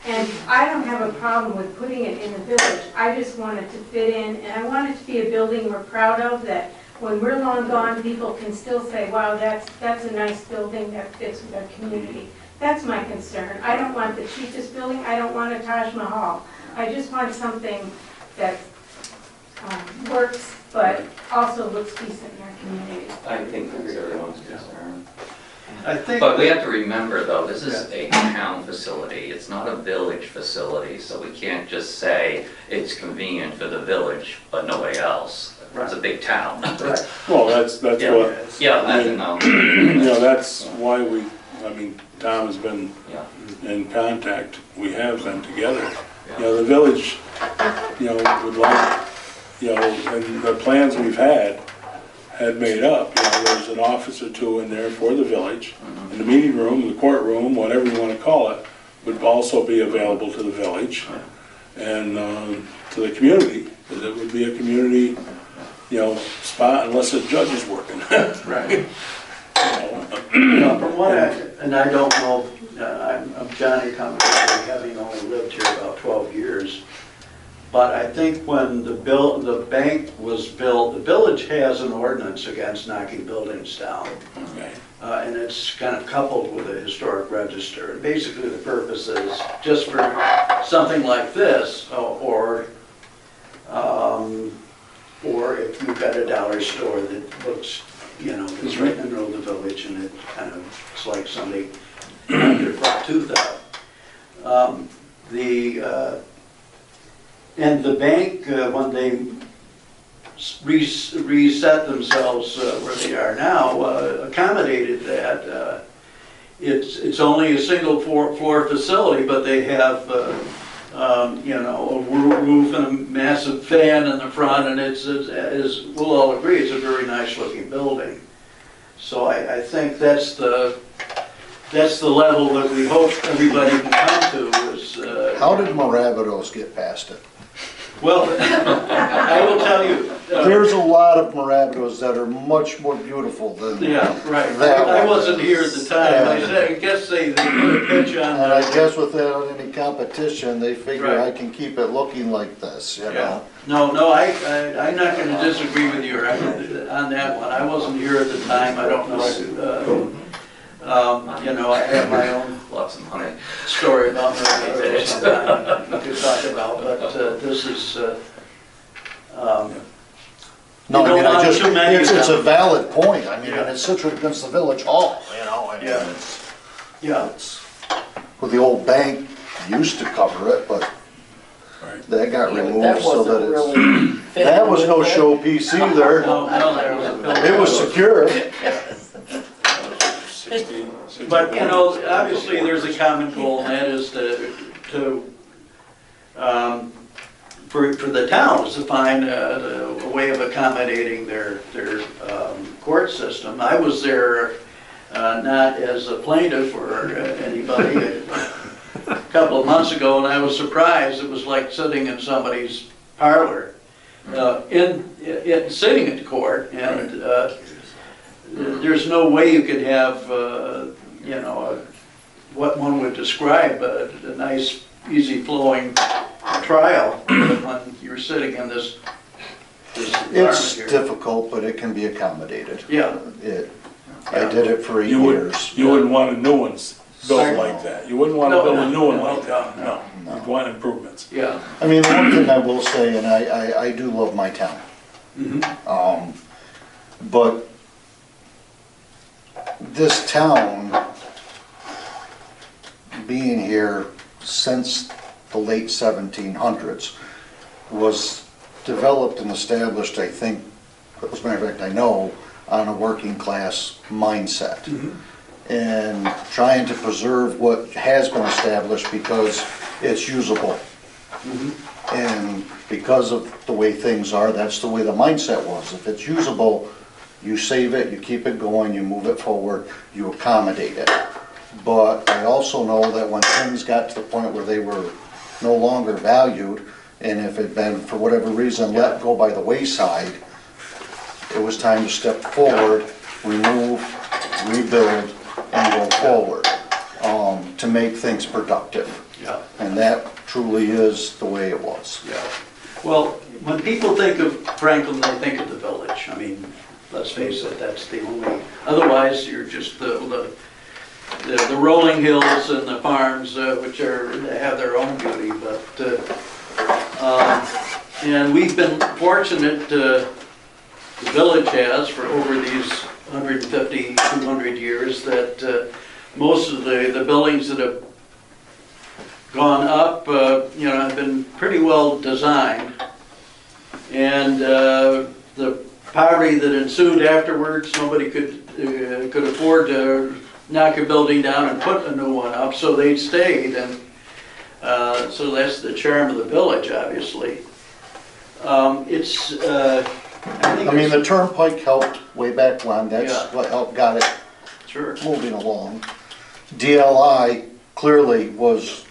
And I don't have a problem with putting it in the village. I just want it to fit in, and I want it to be a building we're proud of, that when we're long gone, people can still say, wow, that's a nice building that fits with our community. That's my concern. I don't want the cheapest building, I don't want a Taj Mahal. I just want something that works, but also looks decent in our community. I think that's everyone's concern. I think. But we have to remember, though, this is a town facility, it's not a village facility, so we can't just say it's convenient for the village, but nobody else. It's a big town. Well, that's Yeah. what, Yeah, I I mean, know. that's why Tom has been Yeah. in contact, we have been together. The village, would like, and the plans we've had made up, there's an office or two in there for the village. And the meeting room, the courtroom, whatever you want to call it, would also be available to the village and to the community, because it would be a community, spot unless the judge is working. Right. From what and I don't know, I'm Johnny coming, having only lived here about 12 years. But I think when the bank was built, the village has an ordinance against knocking buildings down. Okay. And it's kind of coupled with a historic register. And basically the purpose is just for something like this, or if you've got a dollar store that looks, it's right in the middle of the village and it kind of, it's like somebody knocked their front tooth out. And the bank, when they reset themselves where they are now, accommodated that. It's only a single floor facility, but they have a roof and a massive fan in the front, and as we'll all agree, it's a very nice looking building. So I think that's the level that we hope everybody can come to is. How did Moravitos get past it? Well, I will tell you. There's a lot of Maravitas that are much more beautiful than Yeah, right. that I one. wasn't here at the time. I guess they put a pitch on. And I guess without any competition, they figure Right. I can keep it looking like this, you Yeah. know? No, I'm not gonna disagree with you on that one. I wasn't here at the time. I don't know. You know, I have my own Lots of money. story about Maravitas sometime we could talk about, but this is, No, I You mean, don't I want just, too many of it's a them. valid point, I mean, Yeah. and it's situated against the village hall, you know? I mean, Yeah. yeah. it's, well, the old bank used to cover it, but Right. that got Yeah, but removed that so wasn't that it's. really. That was no fitting showpiece either. No, that was a building. It was secure. 16. But, you know, obviously, there's a common goal, and that is for the towns to find a way of accommodating their court system. I was there not as a plaintiff or anybody a couple of months ago, and I was surprised. It was like sitting in somebody's parlor, sitting at court, and there's no way you could have, you know, what one would describe a nice, easy-flowing trial when you're sitting in this environment It's here. difficult, but it can be accommodated. Yeah. I did it for 8 years. You wouldn't want a new one built Sorry? like that. You wouldn't want to No, build a new one no, like that, no. no. You'd want improvements. Yeah. I mean, the one thing I will say, and I do love my town, Mhm. but this town, being here since the late 1700s, was developed and established, I think, as a matter of fact, I know, on a working class mindset. And trying to preserve what has been established because it's usable. And because of the way things are, that's the way the mindset was. If it's usable, you save it, you keep it going, you move it forward, you accommodate it. But I also know that when things got to the point where they were no longer valued, and if it had been, for whatever reason, let go by the wayside, it was time to step forward, remove, rebuild, and go forward, to make things productive. Yeah. And that truly is the way it was. Yeah. Well, when people think of Franklin, they think of the village. I mean, let's face it, that's the only, otherwise you're just the rolling hills and the farms, which have their own beauty, but, and we've been fortunate, the village has, for over these 150, 200 years, that most of the buildings that have gone up, you know, have been pretty well designed. And the poverty that ensued afterwards, nobody could afford to knock a building down and put a new one up, so they stayed. And so that's the charm of the village, obviously. I mean, the turnpike helped way back when, that's Yeah. what helped, got it Sure. moving along. DLI clearly was,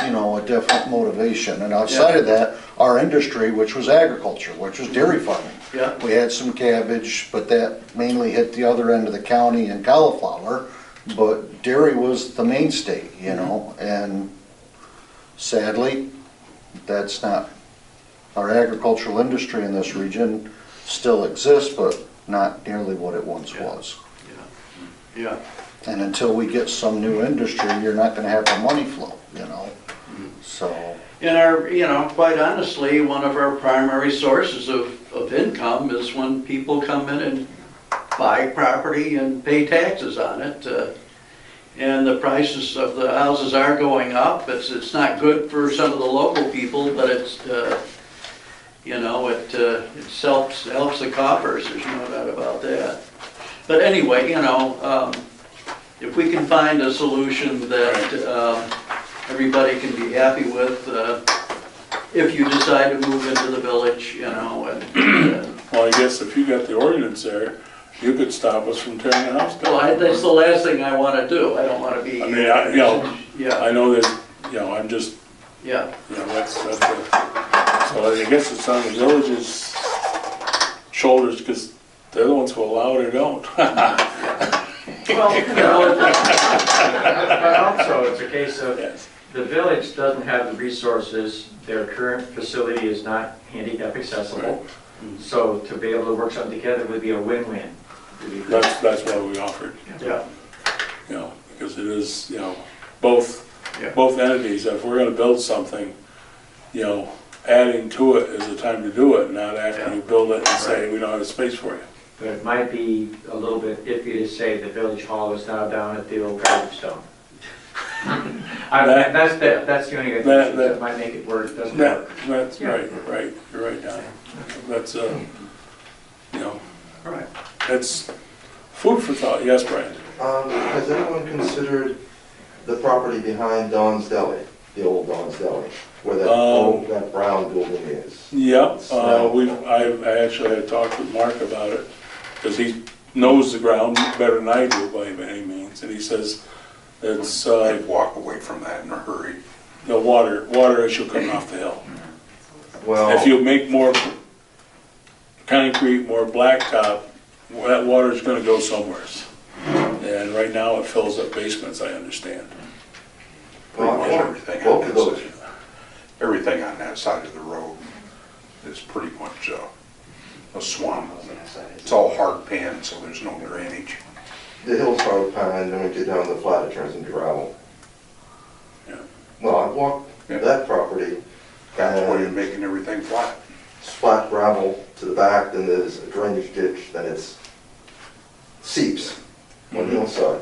you know, a definite motivation, and outside of that, our industry, which was agriculture, which was dairy farming. Yeah. We had some cabbage, but that mainly hit the other end of the county and cauliflower, but dairy was the mainstay, you know, and sadly, that's not, our agricultural industry in this region still exists, but not nearly what it once was. Yeah. And until we get some new industry, you're not gonna have the money flow, you know, so. And you know, quite honestly, one of our primary sources of income is when people come in and buy property and pay taxes on it. And the prices of the houses are going up. It's not good for some of the local people, but it's, you know, it helps the coffers, there's no doubt about that. But anyway, you know, if we can find a solution that everybody can be happy with, if you decide to move into the village, you know, and Well, I guess if you got the ordinance there, you could stop us from tearing the house down. well, that's the last thing I want to do. I don't want to be. I mean, you know, Yeah, I know that, you know, I'm just, yeah, you know, that's a So I guess it's on the village's shoulders, because they're the ones who allow it or don't. But also, it's a case of, Yes. the village doesn't have the resources, their current facility is not handicap accessible. So to be able to work something together would be a win-win. That's why we offered, Yeah. you know, because it is, you know, both entities, if we're gonna build something, you know, adding to it is the time to do it, not after you build it and say, we don't have the space for you. But it might be a little bit iffy to say the village hall is now down at the old garbage dump. That's the only issue that might make it work, doesn't work. That's right, you're right, Don. That's, you know, All right. that's food for thought, yes, Brian? Has anyone considered the property behind Don's Deli, the old Don's Deli, where that brown building is? Yep, I actually had talked with Mark about it, because he knows the ground better than I do by any means, and he says it's, I'd walk away from that in a hurry. the water issue coming off the hill. Well, If you make more concrete, more blacktop, that water's gonna go somewhere. And right now it fills up basements, I understand. Pretty much everything on both of that those. side. Everything on that side of the road is pretty much a swamp. It's all hard pan, so there's no drainage. The hill's hard pine, then we get down the flat, it turns into gravel. Yeah. Well, I walked that property, That's why you're and making everything flat. it's flat gravel to the back, then there's a drainage ditch, then it's seeps on the hillside.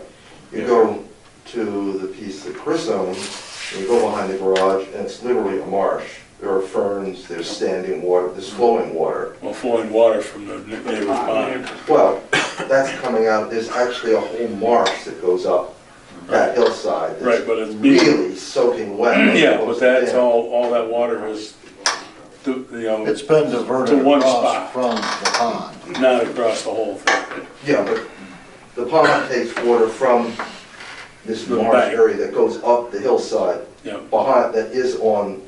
You go to the piece that Chris owns, and you go behind the garage, and it's literally a marsh. There are ferns, there's standing water, there's flowing water. Well, flowing water from the neighbor's pond. Well, that's coming out, there's actually a whole marsh that goes up that hillside. that's Right, but it's being, really soaking wet. yeah, but that's all that water was, you know, It's been diverted To one across spot. from the pond. not across the whole thing. Yeah, but the pond takes water from this The marsh bank. area that goes up the hillside Yeah, behind, that is on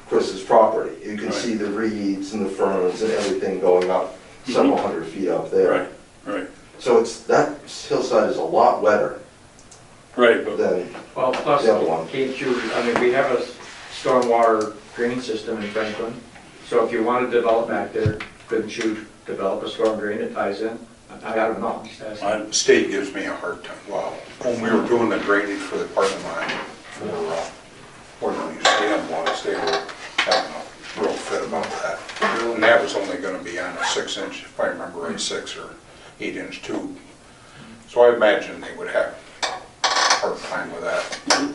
Chris's property. You can Right. see the reeds and the ferns and everything going up several hundred feet up there. right, So that hillside is a lot wetter right, but than, Well, plus, The other one. can't you, I mean, we have a stormwater drain system in Franklin, so if you want to develop back there, couldn't you develop a storm drain that ties in? I don't know, just asking. The state gives me a hard time. Well, when we were doing the drainage for the parking lot for, where the museum was, they were having a real fit about that. And that was only gonna be on a 6-inch, if I remember right, 6 or 8-inch tube. So I imagine they would have a hard time with that.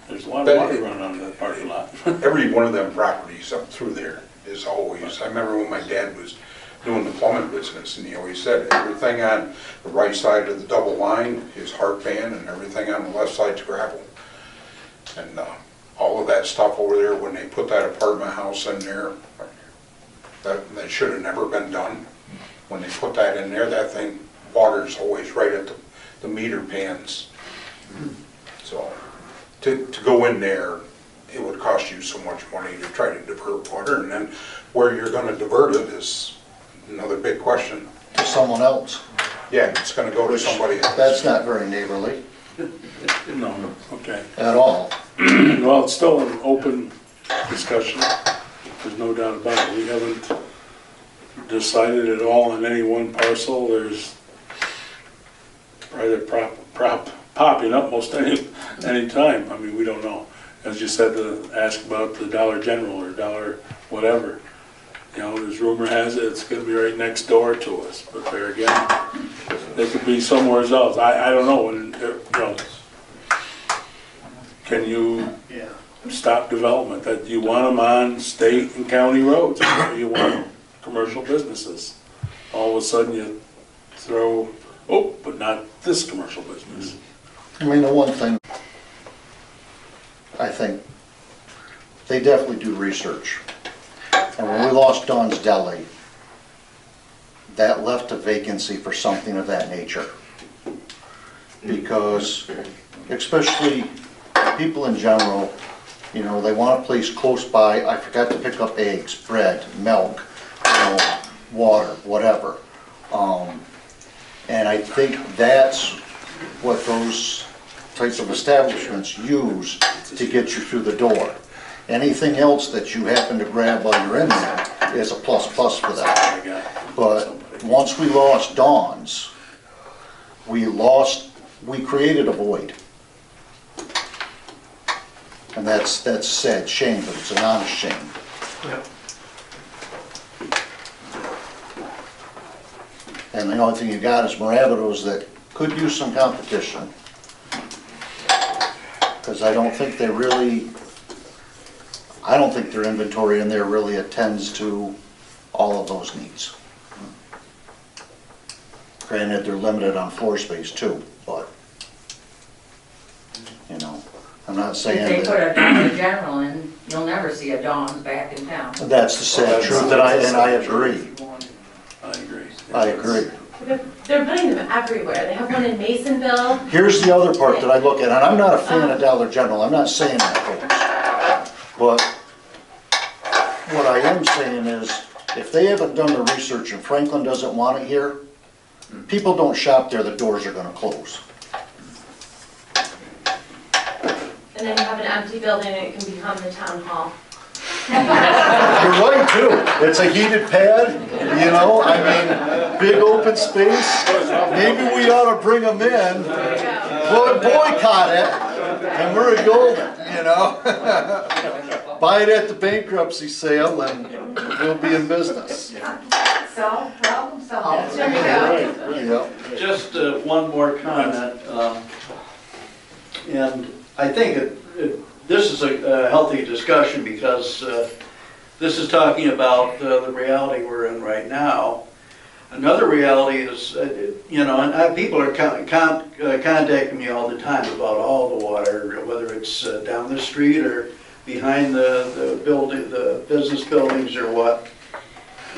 there's a lot of water running on that parking lot. Every one of them properties up through there is always, I remember when my dad was doing the plumbing business, and he always said, everything on the right side of the double line is hard pan, and everything on the left side's gravel. And all of that stuff over there, when they put that apartment house in there, that should have never been done. When they put that in there, that thing, water's always right at the meter pans. So, to go in there, it would cost you so much money to try to divert water, and then where you're gonna divert it is another big question. To someone else. Yeah, it's gonna go to somebody else. That's not very neighborly No, okay. at all. Well, it's still an open discussion, there's no doubt about it. We haven't decided at all on any one parcel. There's probably popping up most any time. I mean, we don't know. As you said, to ask about the Dollar General or Dollar whatever. You know, there's rumor has it, it's gonna be right next door to us, but there again, it could be somewhere else. I don't know, and, you know, can you stop development? That you want them on state and county roads, or you want commercial businesses? All of a sudden you throw, oh, but not this commercial business. I mean, the one thing, I think, they definitely do research. And when we lost Don's Deli, that left a vacancy for something of that nature. Because, especially people in general, You know, they want a place close by, I forgot to pick up eggs, bread, milk, you know, water, whatever. And I think that's what those types of establishments use to get you through the door. Anything else that you happen to grab while you're in there is a plus for that. But once we lost Dawn's, we created a void. And that's a sad shame, but it's an honest shame. Yep. And the only thing you got is Moravitos that could use some competition. Because I don't think their inventory in there really attends to all of those needs. Granted, they're limited on floor space too, but, you know, I'm not saying If they that. put a Dollar General in, you'll never see a Dawn's back in town. That's the sad truth, and I agree. I agree. They're putting them everywhere. They have one in Masonville. Here's the other part that I look at, and I'm not a fan of Dollar General, I'm not saying that, folks. But what I am saying is, if they haven't done the research and Franklin doesn't want it here, people don't shop there, the doors are gonna close. And then you have an empty building and it can become the town hall. You're right too, it's a heated pad, you know, I mean, big open space. Maybe we ought to bring them in, boycott it, and we're golden, you know? Buy it at the bankruptcy sale and we'll be in business. So, problem solved. Yep. Just one more comment, and I think this is a healthy discussion because this is talking about the reality we're in right now. Another reality is, you know, and people are contacting me all the time about all the water, whether it's down the street or behind the building, the business buildings or what.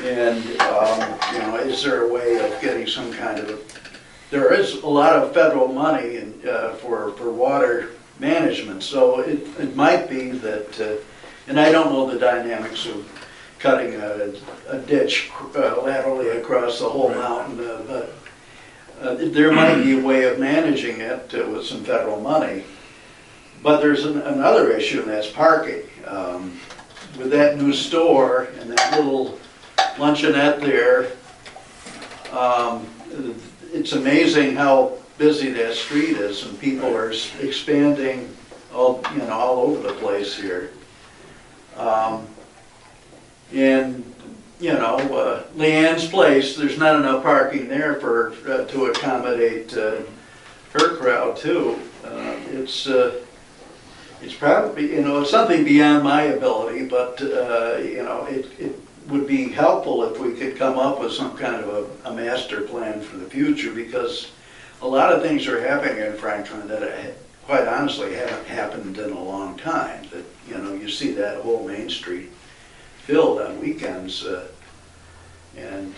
And, you know, is there a way of getting some kind of, there is a lot of federal money for water management, so it might be that, and I don't know the dynamics of cutting a ditch laterally across the whole mountain, but there might be a way of managing it with some federal money. But there's another issue, and that's parking. With that new store and that little luncheonette there, it's amazing how busy that street is, and people are expanding all over the place here. And you know, Leanne's place, there's not enough parking there to accommodate her crowd too. It's probably, you know, it's something beyond my ability, but you know, it would be helpful if we could come up with some kind of a master plan for the future, because a lot of things are happening in Franklin that quite honestly haven't happened in a long time. That, you know, you see that whole Main Street filled on weekends, and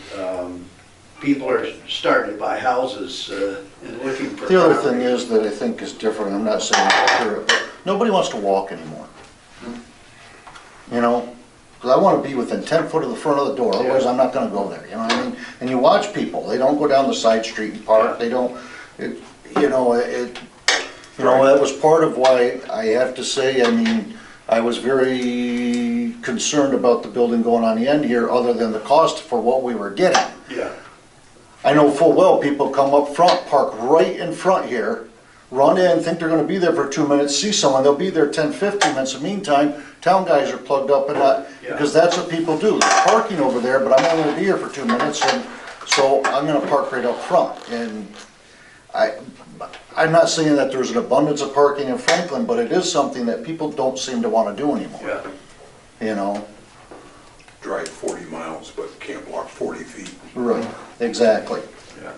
people are starting to buy houses and looking for. The other thing is that I think is different, I'm not saying it's but nobody wants to walk anymore. You know, because I want to be within 10 foot of the front of the door, otherwise I'm not going to go there, you know what I mean? And you watch people, they don't go down the side street and park, they don't, you know, that was part of why I have to say, I mean, I was very concerned about the building going on the end here, other than the cost for what we were getting. Yeah. I know full well people come up front, park right in front here, run in, think they're gonna be there for 2 minutes, see someone, they'll be there 10, 15 minutes. In the meantime, town guys are plugged up and not, because that's what people do. They're parking over there, but I'm only gonna be here for 2 minutes, and so I'm gonna park right up front. And I'm not saying that there's an abundance of parking in Franklin, but it is something that people don't seem to wanna do anymore. Yeah. You know? Drive 40 miles, but can't walk 40 feet. Right, exactly. Yeah.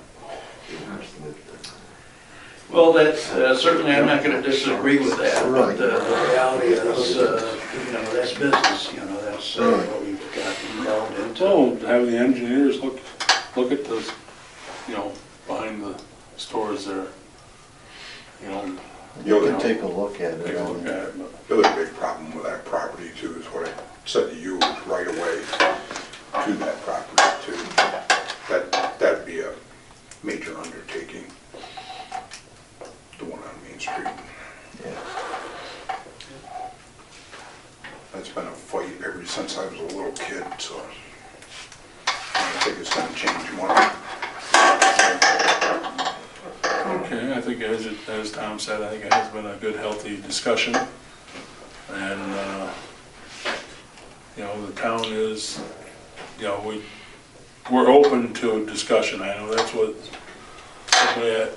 Well, that's certainly, I'm not going to disagree with that. Right. But the reality is, you know, that's business. You know, that's what we've got involved in. So have the engineers look at the, you know, behind the stores there. You know, You can take a look at it. Take a look at it, but The other big problem with that property too is what I said to you, is right away to that property too. That'd be a major undertaking, the one on Main Street. Yeah. That's been a fight ever since I was a little kid, so I think it's gonna change much. okay, I think as Tom said, I think it has been a good, healthy discussion. And, you know, the town is, you know, we're open to discussion. I know that's what somebody at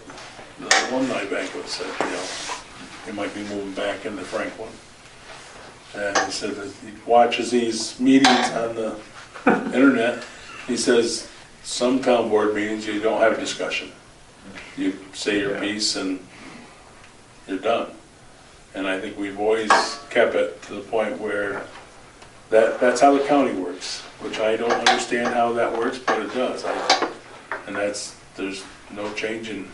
the alumni banquet said, you know, he might be moving back into Franklin. And he said that he watches these meetings on the internet. He says, some town board meetings, you don't have discussion. You say your piece and you're done. And I think we've always kept it to the point where that's how the county works, which I don't understand how that works, but it does. And there's no change in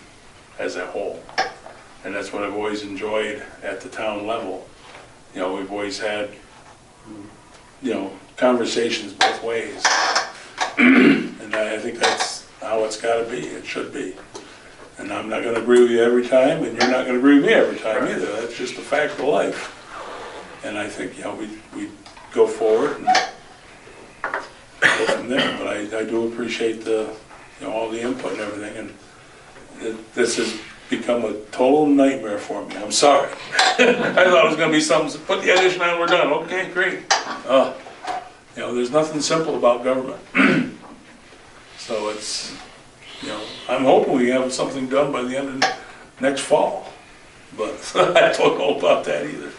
as a whole. And that's what I've always enjoyed at the town level. You know, we've always had, you know, conversations both ways. And I think that's how it's gotta be, it should be. And I'm not gonna agree with you every time, and you're not gonna agree with me every time either. That's just a fact of life. And I think, you know, we go forward and go from there. But I do appreciate the, you know, all the input and everything. And this has become a total nightmare for me. I'm sorry. I thought it was gonna be something, put the addition on, we're done. Okay, great. You know, there's nothing simple about government. So it's, you know, I'm hoping we have something done by the end of next fall, but I don't know about that either.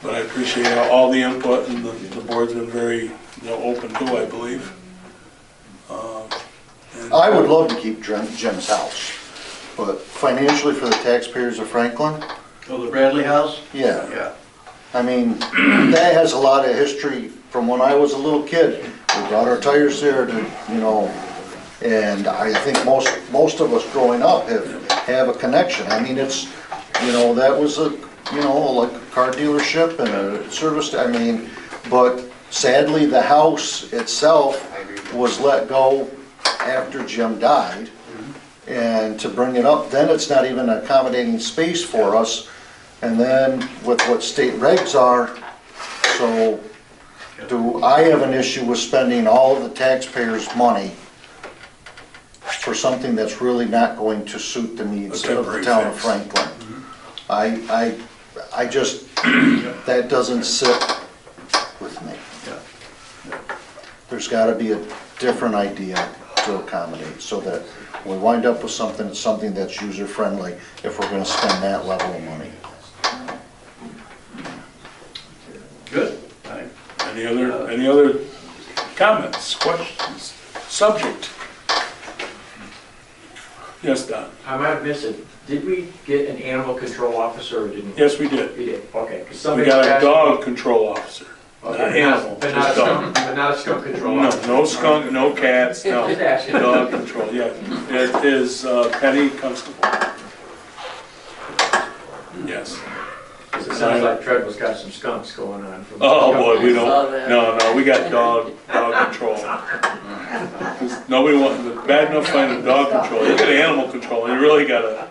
But I appreciate all the input, and the board's been very, you know, open to, I believe. I would love to keep Jim's house, but financially for the taxpayers of Franklin, Oh, the Bradley House? yeah. Yeah. I mean, that has a lot of history from when I was a little kid. We brought our tires there to, you know, and I think most of us growing up have a connection. I mean, it's, you know, that was a, you know, like a car dealership and a service, I mean, but sadly, the house itself was let go after Jim died. And to bring it up, then it's not even accommodating space for us. And then with what state regs are, so do I have an issue with spending all of the taxpayers' money for something that's really not going to suit the needs of the town of Franklin? I just, that doesn't sit with me. There's gotta be a different idea to accommodate, so that we wind up with something that's user-friendly if we're gonna spend that level of money. Good. Any other comments, questions, subject? Yes, Don? I might have missed it. Did we get an animal control officer or didn't we? Yes, we did. We did, okay. 'Cause We somebody got a asked- dog control officer. Okay, Animal, but not a just dog. skunk, but not a skunk control No, officer. no skunk, no cats, no. Just asking. Dog control, yeah. It is Penny Constable. Yes. 'Cause it sounds like Treadwell's got some skunks going on. From Oh, boy, we don't, no, we got dog control. 'Cause nobody wants, bad enough finding dog control, you got animal control, you really gotta.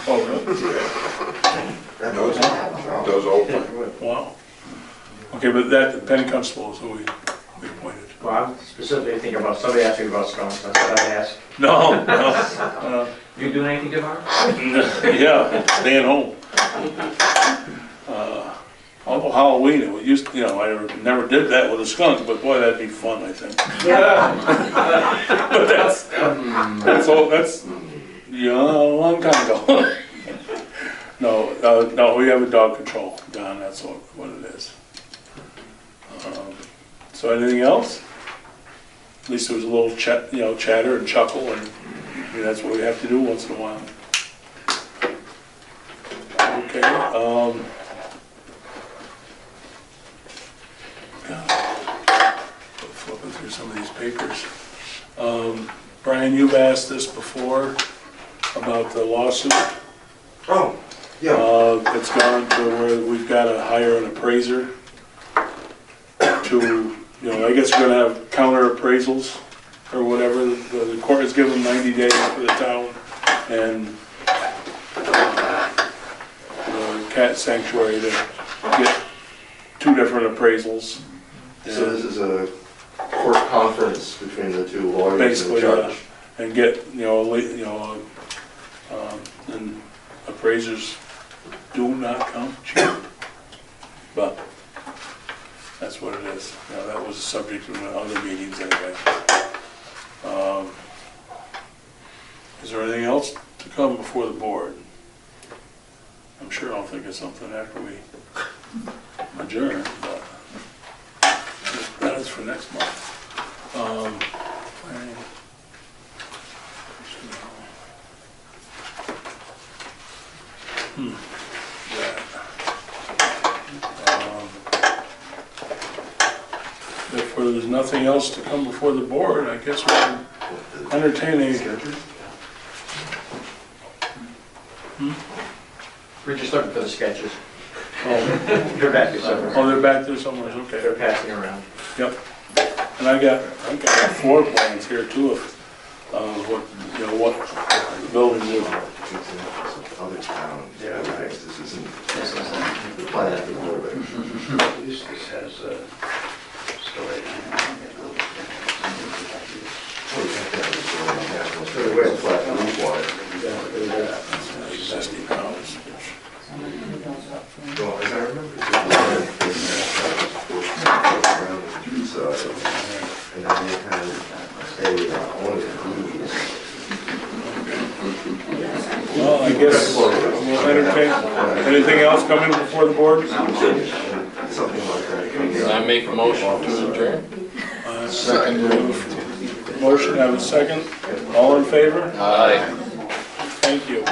Oh, really? Those open. Wow. Okay, but that, Penny Constable is who we appointed. Well, I'm specifically thinking about, somebody asked me about skunks, that's what I asked. No. You doing anything tomorrow? Yeah, staying home. Although Halloween, it used, you know, I never did that with a skunk, but boy, that'd be fun, I think. But that's, you know, a long time ago. No, we have a dog control, Don, that's what it is. So anything else? At least there was a little chatter and chuckle, and I mean, that's what we have to do once in a while. Okay, flipping through some of these papers. Brian, you've asked this before about the lawsuit. Oh, yeah. It's gone to where we've got to hire an appraiser to, I guess we're gonna have counter appraisals or whatever. The court has given 90 days for the town and the cat sanctuary to get 2 different appraisals. So this is a court conference between the 2 lawyers and Basically, the judge. and get, and appraisers do not come cheap, but that's what it is. That was the subject of other meetings anyway. Is there anything else to come before the board? I'm sure I'll think of something after we adjourn, but that is for next month. Planning. If there's nothing else to come before the board, I guess we can entertain a... We're just looking for the sketches. Oh, They're back there somewhere. oh, they're back there somewhere, okay. They're passing around. Yep. And I got floor plans here too of what the building is. Other towns. Yeah, right. This isn't the plan of the board. At least this has a storage. It's a flat roof wire. 60 pounds. Well, as I remember, it's around the tree side, and then they had one of the trees. Well, I guess we'll entertain. Anything else coming before the board? Something like that. I make a motion to adjourn. Motion, have a second. All in favor? Aye. Thank you.